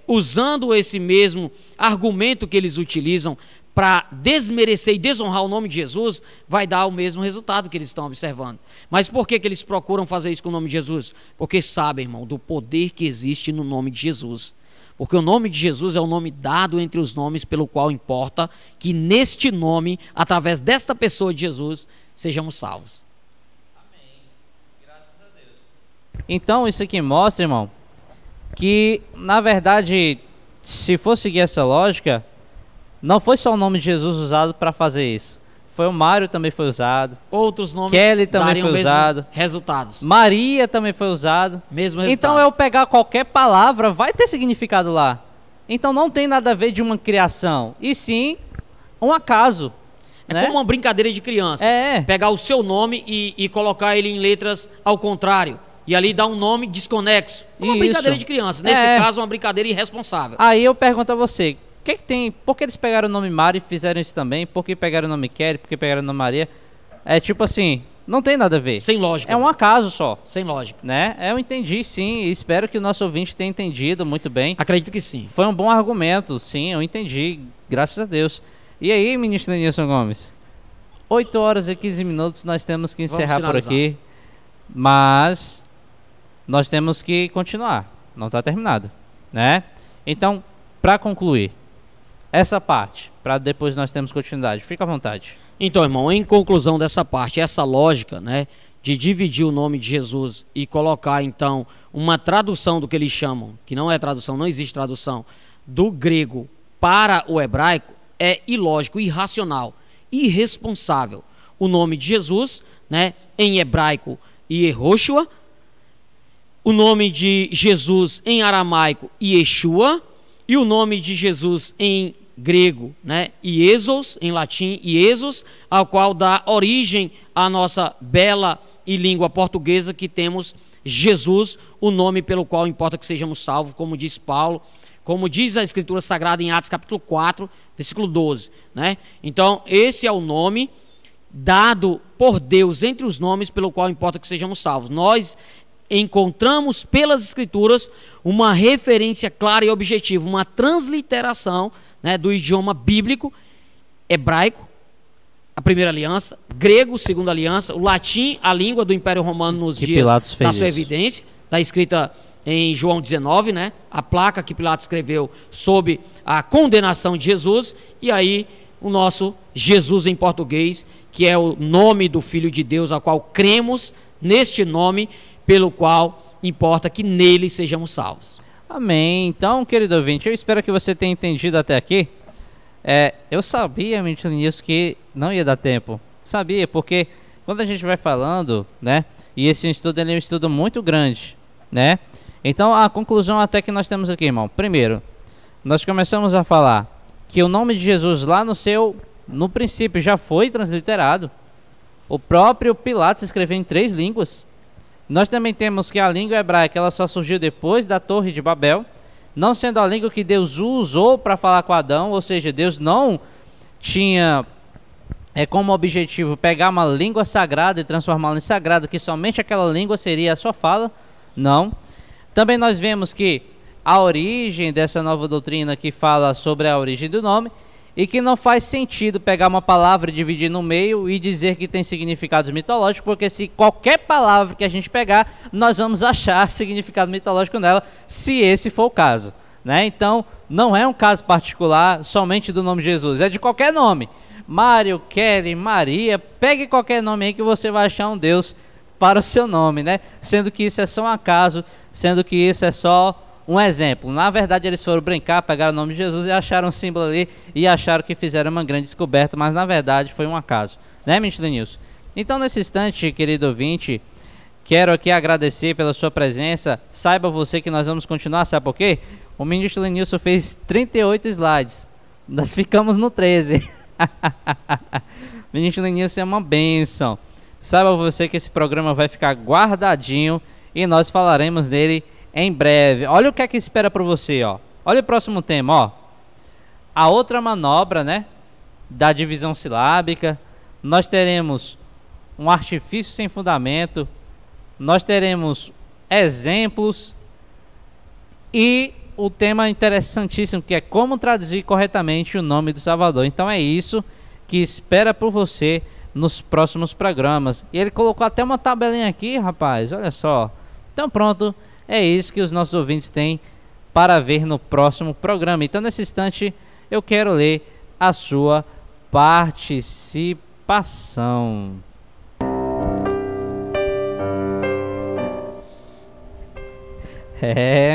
[SPEAKER 3] usando esse mesmo argumento que eles utilizam para desmerecer e desonrar o nome de Jesus, vai dar o mesmo resultado que eles estão observando. Mas por que eles procuram fazer isso com o nome de Jesus? Porque sabem, irmão, do poder que existe no nome de Jesus. Porque o nome de Jesus é o nome dado entre os nomes, pelo qual importa que neste nome, através desta pessoa de Jesus, sejamos salvos.
[SPEAKER 2] Amém. Graças a Deus. Então isso aqui mostra, irmão, que na verdade, se for seguir essa lógica, não foi só o nome de Jesus usado para fazer isso. Foi o Mário também foi usado.
[SPEAKER 3] Outros nomes
[SPEAKER 2] Kelly também foi usado.
[SPEAKER 3] Resultados.
[SPEAKER 2] Maria também foi usado.
[SPEAKER 3] Mesmo resultado.
[SPEAKER 2] Então eu pegar qualquer palavra, vai ter significado lá. Então não tem nada a ver de uma criação, e sim um acaso.
[SPEAKER 3] É,
[SPEAKER 2] né?
[SPEAKER 3] como uma brincadeira de criança. Pegar o seu nome e colocar ele em letras ao contrário. E ali dar um nome desconexo. Uma brincadeira de criança. Nesse caso, uma brincadeira irresponsável.
[SPEAKER 2] Aí eu pergunto a você, o que tem? Por que eles pegaram o nome Mário e fizeram isso também? Por que pegaram o nome Kelly? Por que pegaram o nome Maria? É tipo assim, não tem nada a ver.
[SPEAKER 3] Sem lógica.
[SPEAKER 2] É um acaso só.
[SPEAKER 3] Sem lógica.
[SPEAKER 2] Né? Eu entendi, sim. E espero que o nosso ouvinte tenha entendido muito bem.
[SPEAKER 3] Acredito que sim.
[SPEAKER 2] Foi um bom argumento, sim, eu entendi. Graças a Deus. E aí, ministro Nilson Gomes? 8 horas e 15 minutos, nós temos que encerrar por aqui. Mas nós temos que continuar. Não está terminado, né? Então, para concluir essa parte, para depois nós termos continuidade, fica à vontade.
[SPEAKER 3] Então, irmão, em conclusão dessa parte, essa lógica, né, de dividir o nome de Jesus e colocar, então, uma tradução do que eles chamam, que não é tradução, não existe tradução, do grego para o hebraico, é ilógico, irracional. irresponsável. O nome de Jesus, né, em hebraico, Yehoshua. O nome de Jesus em aramaico, Yeshua. E o nome de Jesus em grego, né, Iesos, em latim, Iesos, ao qual dá origem à nossa bela e língua portuguesa, que temos Jesus, o nome pelo qual importa que sejamos salvos, como diz Paulo, como diz a Escritura Sagrada em Atos capítulo 4, versículo 12, né? Então, esse é o nome dado por Deus entre os nomes pelo qual importa que sejamos salvos. Nós encontramos pelas Escrituras uma referência clara e objetiva, uma transliteração, né, do idioma bíblico, hebraico, a primeira aliança, grego, segunda aliança, o latim, a língua do Império Romano nos
[SPEAKER 2] que
[SPEAKER 3] dias
[SPEAKER 2] Pilatos fez
[SPEAKER 3] da sua
[SPEAKER 2] isso.
[SPEAKER 3] evidência, está escrita em João 19, né, a placa que Pilatos escreveu sob a condenação de Jesus, e aí o nosso Jesus em português, que é o nome do Filho de Deus, ao qual cremos neste nome, pelo qual importa que nele sejamos salvos.
[SPEAKER 2] Amém. Então, querido ouvinte, eu espero que você tenha entendido até aqui. Eu sabia, mentira nisso, que não ia dar tempo. Sabia, porque quando a gente vai falando, né, e esse estudo ele é um estudo muito grande, né? Então, a conclusão até que nós temos aqui, irmão. Primeiro, nós começamos a falar que o nome de Jesus lá no princípio já foi transliterado. O próprio Pilatos escreveu em 3 línguas. Nós também temos que a língua hebraica ela só surgiu depois da Torre de Babel, não sendo a língua que Deus usou para falar com Adão, ou seja, Deus não tinha como objetivo pegar uma língua sagrada e transformá-la em sagrada, que somente aquela língua seria a sua fala. Não. Também nós vemos que a origem dessa nova doutrina que fala sobre a origem do nome, e que não faz sentido pegar uma palavra e dividir no meio e dizer que tem significados mitológicos, porque se qualquer palavra que a gente pegar, nós vamos achar significado mitológico nela, se esse for o caso, né? Então, não é um caso particular somente do nome Jesus, é de qualquer nome. Mário, Kelly, Maria, pegue qualquer nome aí que você vai achar um Deus para o seu nome, né? Sendo que isso é só um acaso, sendo que isso é só um exemplo. Na verdade, eles foram brincar, pegaram o nome de Jesus e acharam um símbolo ali e acharam que fizeram uma grande descoberta, mas na verdade foi um acaso, né, Ministro Denilson? Então, nesse instante, querido ouvinte, quero aqui agradecer pela sua presença. Saiba você que nós vamos continuar, sabe por quê? O Ministro Denilson fez 38 slides, nós ficamos no 13. Ministro Denilson é uma bênção. Saiba você que esse programa vai ficar guardadinho e nós falaremos dele em breve. Olha o que é que espera para você, ó. Olha o próximo tema, ó. A outra manobra, né, da divisão silábica. Nós teremos um artifício sem fundamento. Nós teremos exemplos e o tema interessantíssimo, que é como traduzir corretamente o nome do Salvador. Então é isso que espera por você nos próximos programas. E ele colocou até uma tabelinha aqui, rapaz. Olha só. Então pronto. É isso que os nossos ouvintes têm para ver no próximo programa. Então, nesse instante, eu quero ler a sua participação.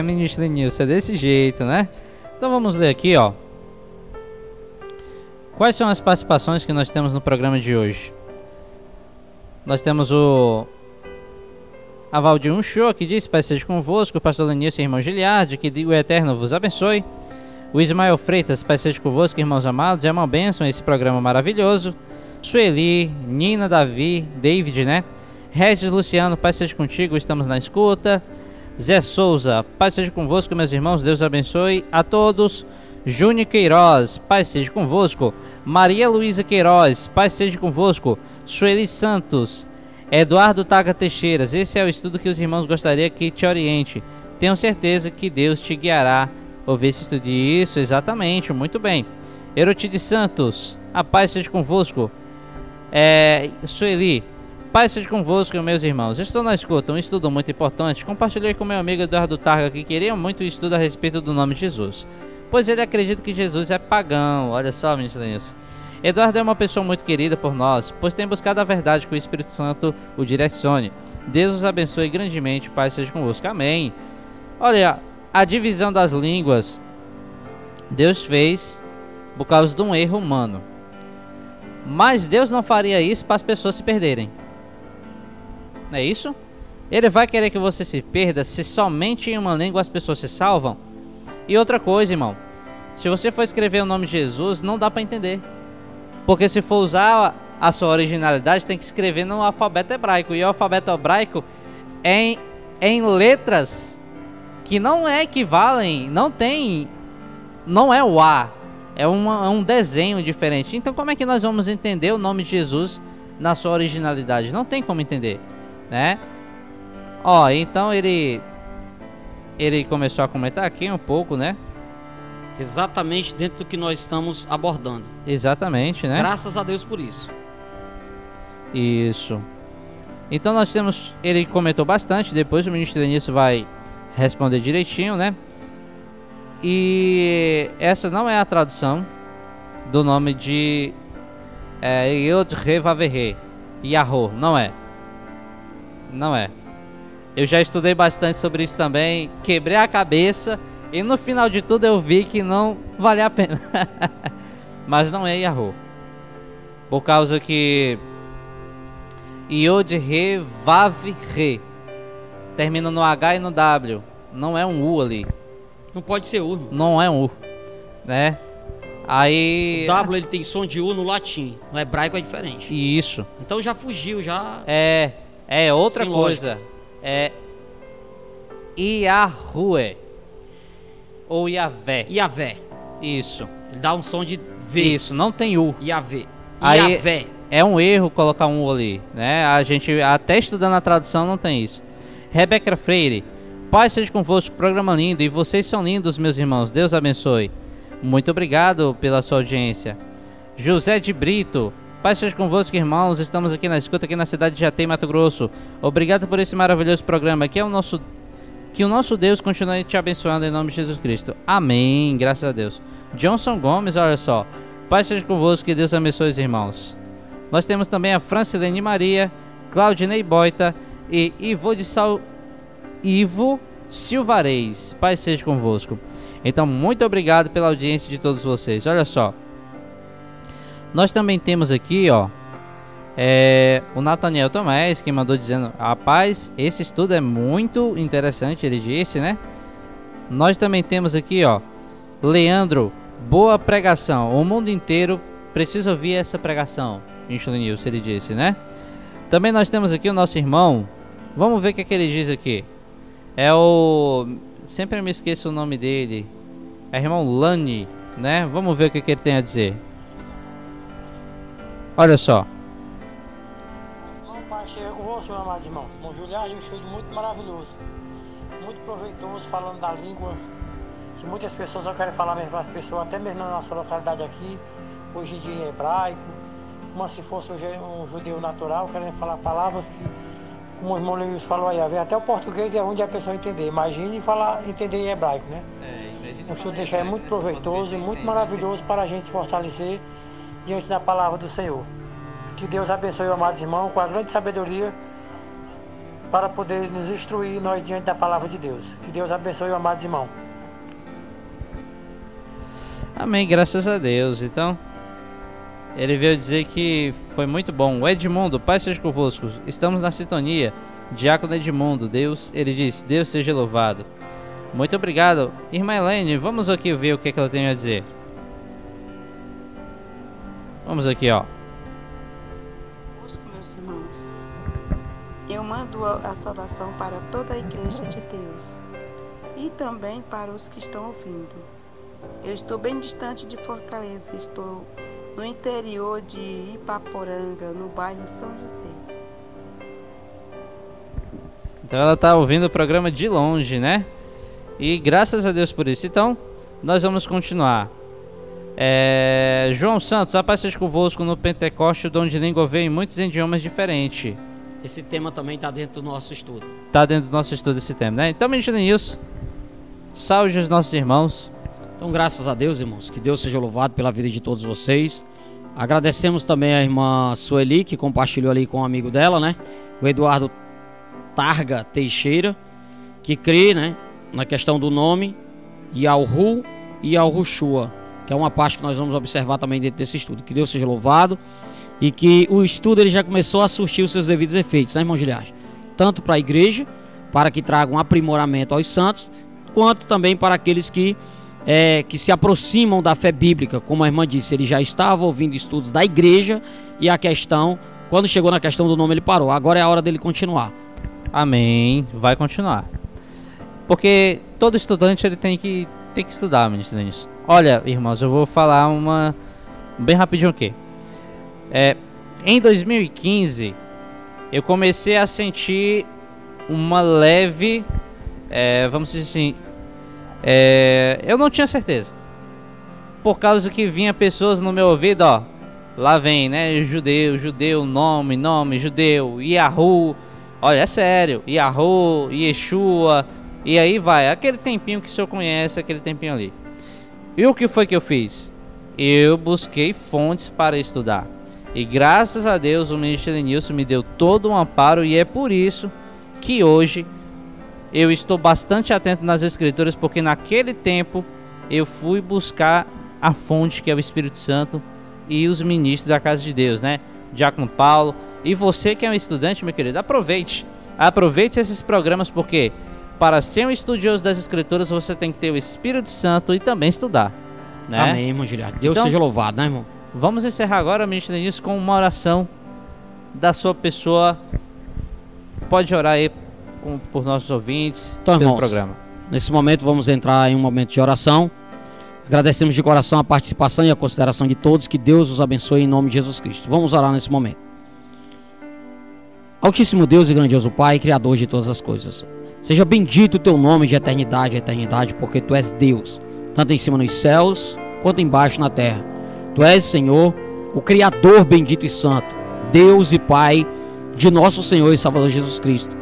[SPEAKER 2] Ministro Nilson, é desse jeito, né? Então, vamos ler aqui, ó. Quais são as participações que nós temos no programa de hoje? Nós temos o Avaldir Show, que diz: Pai seja convosco, pastor Lenilson e irmão Giliardi, que o Eterno vos abençoe. O Ismael Freitas: Pai seja convosco, irmãos amados, é uma bênção esse programa maravilhoso. Sueli, Nina, Davi, David, né? Regis Luciano: Pai seja contigo, estamos na escuta. Zé Souza: Pai seja convosco, meus irmãos, Deus abençoe a todos. Júnior Queiroz: Pai seja convosco. Maria Luísa Queiroz: Pai seja convosco. Sueli Santos: Eduardo Taga Teixeiras: esse é o estudo que os irmãos gostariam que te oriente. Tenho certeza que Deus te guiará. Ouvir esse estudo. Isso, exatamente, muito bem. Erotide Santos: a paz seja convosco. Sueli: paz seja convosco, meus irmãos. Estou na escuta, um estudo muito importante. Compartilhei com meu amigo Eduardo Targa, que queria muito estudo a respeito do nome de Jesus, pois ele acredita que Jesus é pagão. Olha só, ministro Denilson. Eduardo é uma pessoa muito querida por nós, pois tem buscado a verdade que o Espírito Santo o direcione. Deus os abençoe grandemente, Pai seja convosco. Amém. Olha, a divisão das línguas Deus fez por causa de um erro humano. Mas Deus não faria isso para as pessoas se perderem. Não é isso? Ele vai querer que você se perda se somente em uma língua as pessoas se salvam? E outra coisa, irmão, se você for escrever o nome de Jesus, não dá para entender. Porque se for usar a sua originalidade, tem que escrever no alfabeto hebraico. E o alfabeto hebraico é em letras que não equivalem, não é o A, é um desenho diferente. Então como é que nós vamos entender o nome de Jesus na sua originalidade? Não tem como entender, né? Ó, então ele começou a comentar aqui um pouco, né?
[SPEAKER 3] Exatamente dentro do que nós estamos abordando.
[SPEAKER 2] Exatamente, né?
[SPEAKER 3] Graças a Deus por isso.
[SPEAKER 2] Isso. Então nós temos, ele comentou bastante, depois o ministro Denilson vai responder direitinho, né? E essa não é a tradução do nome de Yod-He-Vav-He, Yahô, não é. Não é. Eu já estudei bastante sobre isso também, quebrei a cabeça e no final de tudo eu vi que não vale a pena. Mas não é Yahô. Por causa que Yod-He-Vav-He termina no H e no W. Não é um U ali.
[SPEAKER 3] Não pode ser U.
[SPEAKER 2] Não é um U, né? Aí...
[SPEAKER 3] O W ele tem som de U no latim. No hebraico é diferente.
[SPEAKER 2] Isso.
[SPEAKER 3] Então já fugiu, já...
[SPEAKER 2] É outra
[SPEAKER 3] Sem
[SPEAKER 2] coisa.
[SPEAKER 3] lógica.
[SPEAKER 2] É Yahweh ou Yahvé.
[SPEAKER 3] Yahvé.
[SPEAKER 2] Isso.
[SPEAKER 3] Ele dá um som de V.
[SPEAKER 2] Isso, não tem U.
[SPEAKER 3] Yahvé.
[SPEAKER 2] Aí
[SPEAKER 3] Yahvé.
[SPEAKER 2] é um erro colocar um U ali, né? A gente até estudando a tradução não tem isso. Rebeca Freire, paz seja convosco, programa lindo e vocês são lindos, meus irmãos. Deus abençoe. Muito obrigado pela sua audiência. José de Brito, paz seja convosco, irmãos. Estamos aqui na escuta aqui na cidade de Jatém, Mato Grosso. Obrigado por esse maravilhoso programa. Que o nosso Deus continue te abençoando em nome de Jesus Cristo. Amém. Graças a Deus. Johnson Gomes, olha só. Paz seja convosco, que Deus abençoe os irmãos. Nós temos também a Francilene Maria, Claudinei Boita e Ivo Silvareis. Paz seja convosco. Então, muito obrigado pela audiência de todos vocês. Olha só. Nós também temos aqui, ó, o Nathaniel Tomés, que mandou dizendo: rapaz, esse estudo é muito interessante, ele disse, né? Nós também temos aqui, ó, Leandro, boa pregação. O mundo inteiro precisa ouvir essa pregação. News, ele disse, né? Também nós temos aqui o nosso irmão. Vamos ver o que, é que ele diz aqui. Sempre me esqueço o nome dele. É irmão Lani, né? Vamos ver o que, é que ele tem a dizer. Olha só.
[SPEAKER 5] Irmão, pai, chega com você, meu amado irmão. Irmão Julião, um estudo muito maravilhoso. Muito proveitoso, falando da língua. Que muitas pessoas só querem falar mesmo para as pessoas, até mesmo na nossa localidade aqui. Hoje em dia em hebraico. Como se fosse um judeu natural, querendo falar palavras que, como o irmão Lewis falou aí, até o português é onde a pessoa entender. Imagine entender em hebraico, né? O estudo deixa é muito proveitoso e muito maravilhoso para a gente se fortalecer diante da palavra do Senhor. Que Deus abençoe, amados irmãos, com a grande sabedoria para poder nos instruir nós diante da palavra de Deus. Que Deus abençoe, amados irmãos.
[SPEAKER 2] Amém, graças a Deus. Então, ele veio dizer que foi muito bom. O Edmundo, paz seja convosco. Estamos na sintonia. Diácono Edmundo, ele disse: Deus seja louvado. Muito obrigado. Irmã Elaine, vamos aqui ver o que ela tem a dizer. Vamos aqui, ó.
[SPEAKER 6] Meus irmãos, eu mando a saudação para toda a igreja de Deus e também para os que estão ouvindo. Eu estou bem distante de Fortaleza, estou no interior de Ipaporanga, no bairro São José.
[SPEAKER 2] Então ela está ouvindo o programa de longe, né? E graças a Deus por isso. Então, nós vamos continuar. João Santos, a paz seja convosco. No Pentecoste, o dom de língua veio em muitos idiomas diferentes.
[SPEAKER 3] Esse tema também está dentro do nosso estudo.
[SPEAKER 2] Está dentro do nosso estudo esse tema, né? Então, ministro Nilson, salve os nossos irmãos.
[SPEAKER 3] Então, graças a Deus, irmãos, que Deus seja louvado pela vida de todos vocês. Agradecemos também a irmã Sueli, que compartilhou ali com um amigo dela, né? O Eduardo Targa Teixeira, que crê, né, na questão do nome Yahu e Yahushua, que é uma parte que nós vamos observar também dentro desse estudo. Que Deus seja louvado. e que o estudo ele já começou a surtir os seus devidos efeitos, né, irmão Giliardi? Tanto para a igreja, para que traga um aprimoramento aos santos, quanto também para aqueles que se aproximam da fé bíblica. Como a irmã disse, ele já estava ouvindo estudos da igreja e a questão, quando chegou na questão do nome, ele parou. Agora é a hora dele continuar.
[SPEAKER 2] Amém. Vai continuar. Porque todo estudante ele tem que estudar, ministro Denis. Olha, irmãos, eu vou falar uma bem rapidinho aqui. Em 2015, eu comecei a sentir uma leve, vamos dizer assim, eu não tinha certeza, por causa que vinha pessoas no meu ouvido, ó, lá vem, né, judeu, nome, judeu, Yahu, olha, é sério, Yahu, Yeshua, e aí vai, aquele tempinho que o senhor conhece, aquele tempinho ali. E o que foi que eu fiz? Eu busquei fontes para estudar, e graças a Deus o ministro Elenilson me deu todo um amparo, e é por isso que hoje eu estou bastante atento nas escrituras, porque naquele tempo eu fui buscar a fonte, que é o Espírito Santo e os ministros da casa de Deus, né? Diácono Paulo. E você que é um estudante, meu querido, aproveite esses programas, porque para ser um estudioso das escrituras você tem que ter o Espírito Santo e também estudar, né?
[SPEAKER 3] Amém, irmão Giliardi. Deus seja louvado, né, irmão?
[SPEAKER 2] Vamos encerrar agora, ministro Denilson, com uma oração da sua pessoa. Pode orar aí por nossos ouvintes,
[SPEAKER 3] então,
[SPEAKER 2] pelo
[SPEAKER 3] irmãos,
[SPEAKER 2] programa.
[SPEAKER 3] Nesse momento vamos entrar em um momento de oração. Agradecemos de coração a participação e a consideração de todos. Que Deus os abençoe em nome de Jesus Cristo. Vamos orar nesse momento. Altíssimo Deus e grandioso Pai, Criador de todas as coisas, seja bendito o teu nome de eternidade a eternidade, porque tu és Deus, tanto em cima nos céus quanto embaixo na terra. Tu és, Senhor, o Criador bendito e santo, Deus e Pai de nosso Senhor e Salvador Jesus Cristo,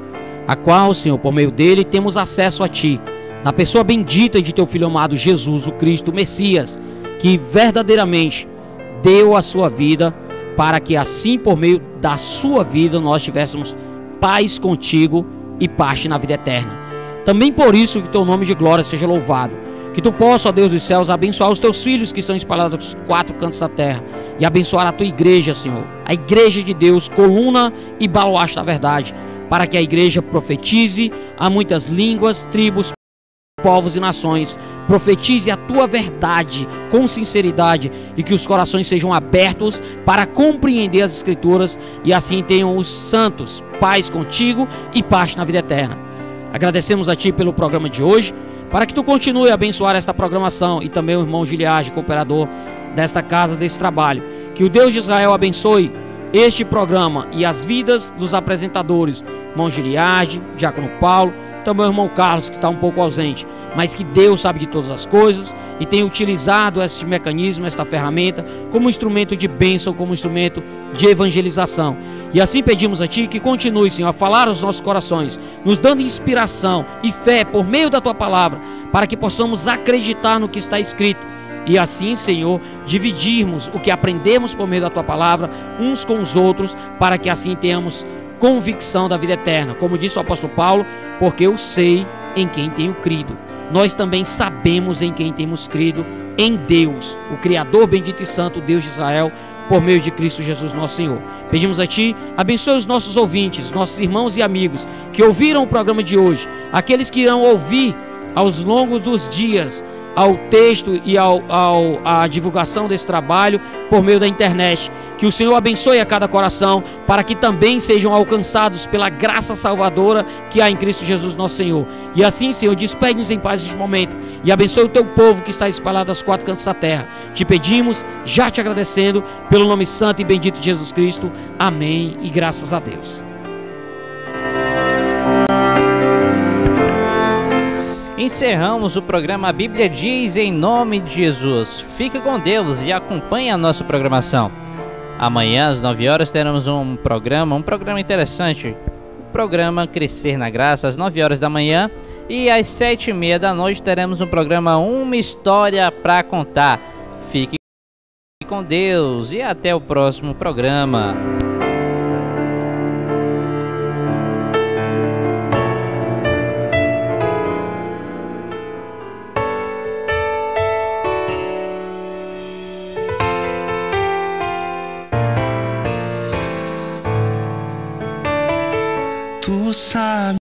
[SPEAKER 3] a qual, Senhor, por meio dele temos acesso a Ti, na pessoa bendita de Teu Filho amado Jesus, o Cristo, o Messias, que verdadeiramente deu a sua vida para que assim, por meio da sua vida, nós tivéssemos paz contigo e parte na vida eterna. Também por isso que Teu nome de glória seja louvado. Que Tu possa, ó Deus dos céus, abençoar os Teus filhos que estão espalhados nos 4 cantos da terra e abençoar a Tua igreja, Senhor, a igreja de Deus, coluna e baluarte da verdade, para que a igreja profetize a muitas línguas, tribos, povos e nações. Profetize a Tua verdade com sinceridade e que os corações sejam abertos para compreender as Escrituras e assim tenham os santos paz contigo e parte na vida eterna. Agradecemos a Ti pelo programa de hoje, para que Tu continue a abençoar esta programação e também o irmão Giliardi, cooperador desta casa, desse trabalho. Que o Deus de Israel abençoe este programa e as vidas dos apresentadores, irmão Giliardi, Diácono Paulo, também o irmão Carlos, que está um pouco ausente, mas que Deus sabe de todas as coisas e tem utilizado este mecanismo, esta ferramenta, como instrumento de bênção, como instrumento de evangelização. E assim pedimos a Ti que continue, Senhor, a falar aos nossos corações, nos dando inspiração e fé por meio da Tua palavra, para que possamos acreditar no que está escrito. E assim, Senhor, dividirmos o que aprendemos por meio da Tua palavra uns com os outros, para que assim tenhamos convicção da vida eterna. Como disse o apóstolo Paulo, porque eu sei em quem tenho crido. Nós também sabemos em quem temos crido, em Deus, o Criador bendito e santo, Deus de Israel, por meio de Cristo Jesus nosso Senhor. Pedimos a Ti, abençoe os nossos ouvintes, nossos irmãos e amigos que ouviram o programa de hoje, aqueles que irão ouvir aos longos dos dias ao texto e à divulgação desse trabalho por meio da internet. Que o Senhor abençoe a cada coração, para que também sejam alcançados pela graça salvadora que há em Cristo Jesus nosso Senhor. E assim, Senhor, despede-nos em paz neste momento e abençoe o Teu povo que está espalhado aos 4 cantos da terra. Te pedimos, já Te agradecendo, pelo nome santo e bendito de Jesus Cristo. Amém e graças a Deus.
[SPEAKER 2] Encerramos o programa A Bíblia Diz em nome de Jesus. Fique com Deus e acompanhe a nossa programação. Amanhã às 9 horas teremos um programa interessante. O programa Crescer na Graça às 9 horas da manhã. E às 7h30 da noite teremos um programa Uma História para Contar. Fique com Deus e até o próximo programa.
[SPEAKER 7] sabe.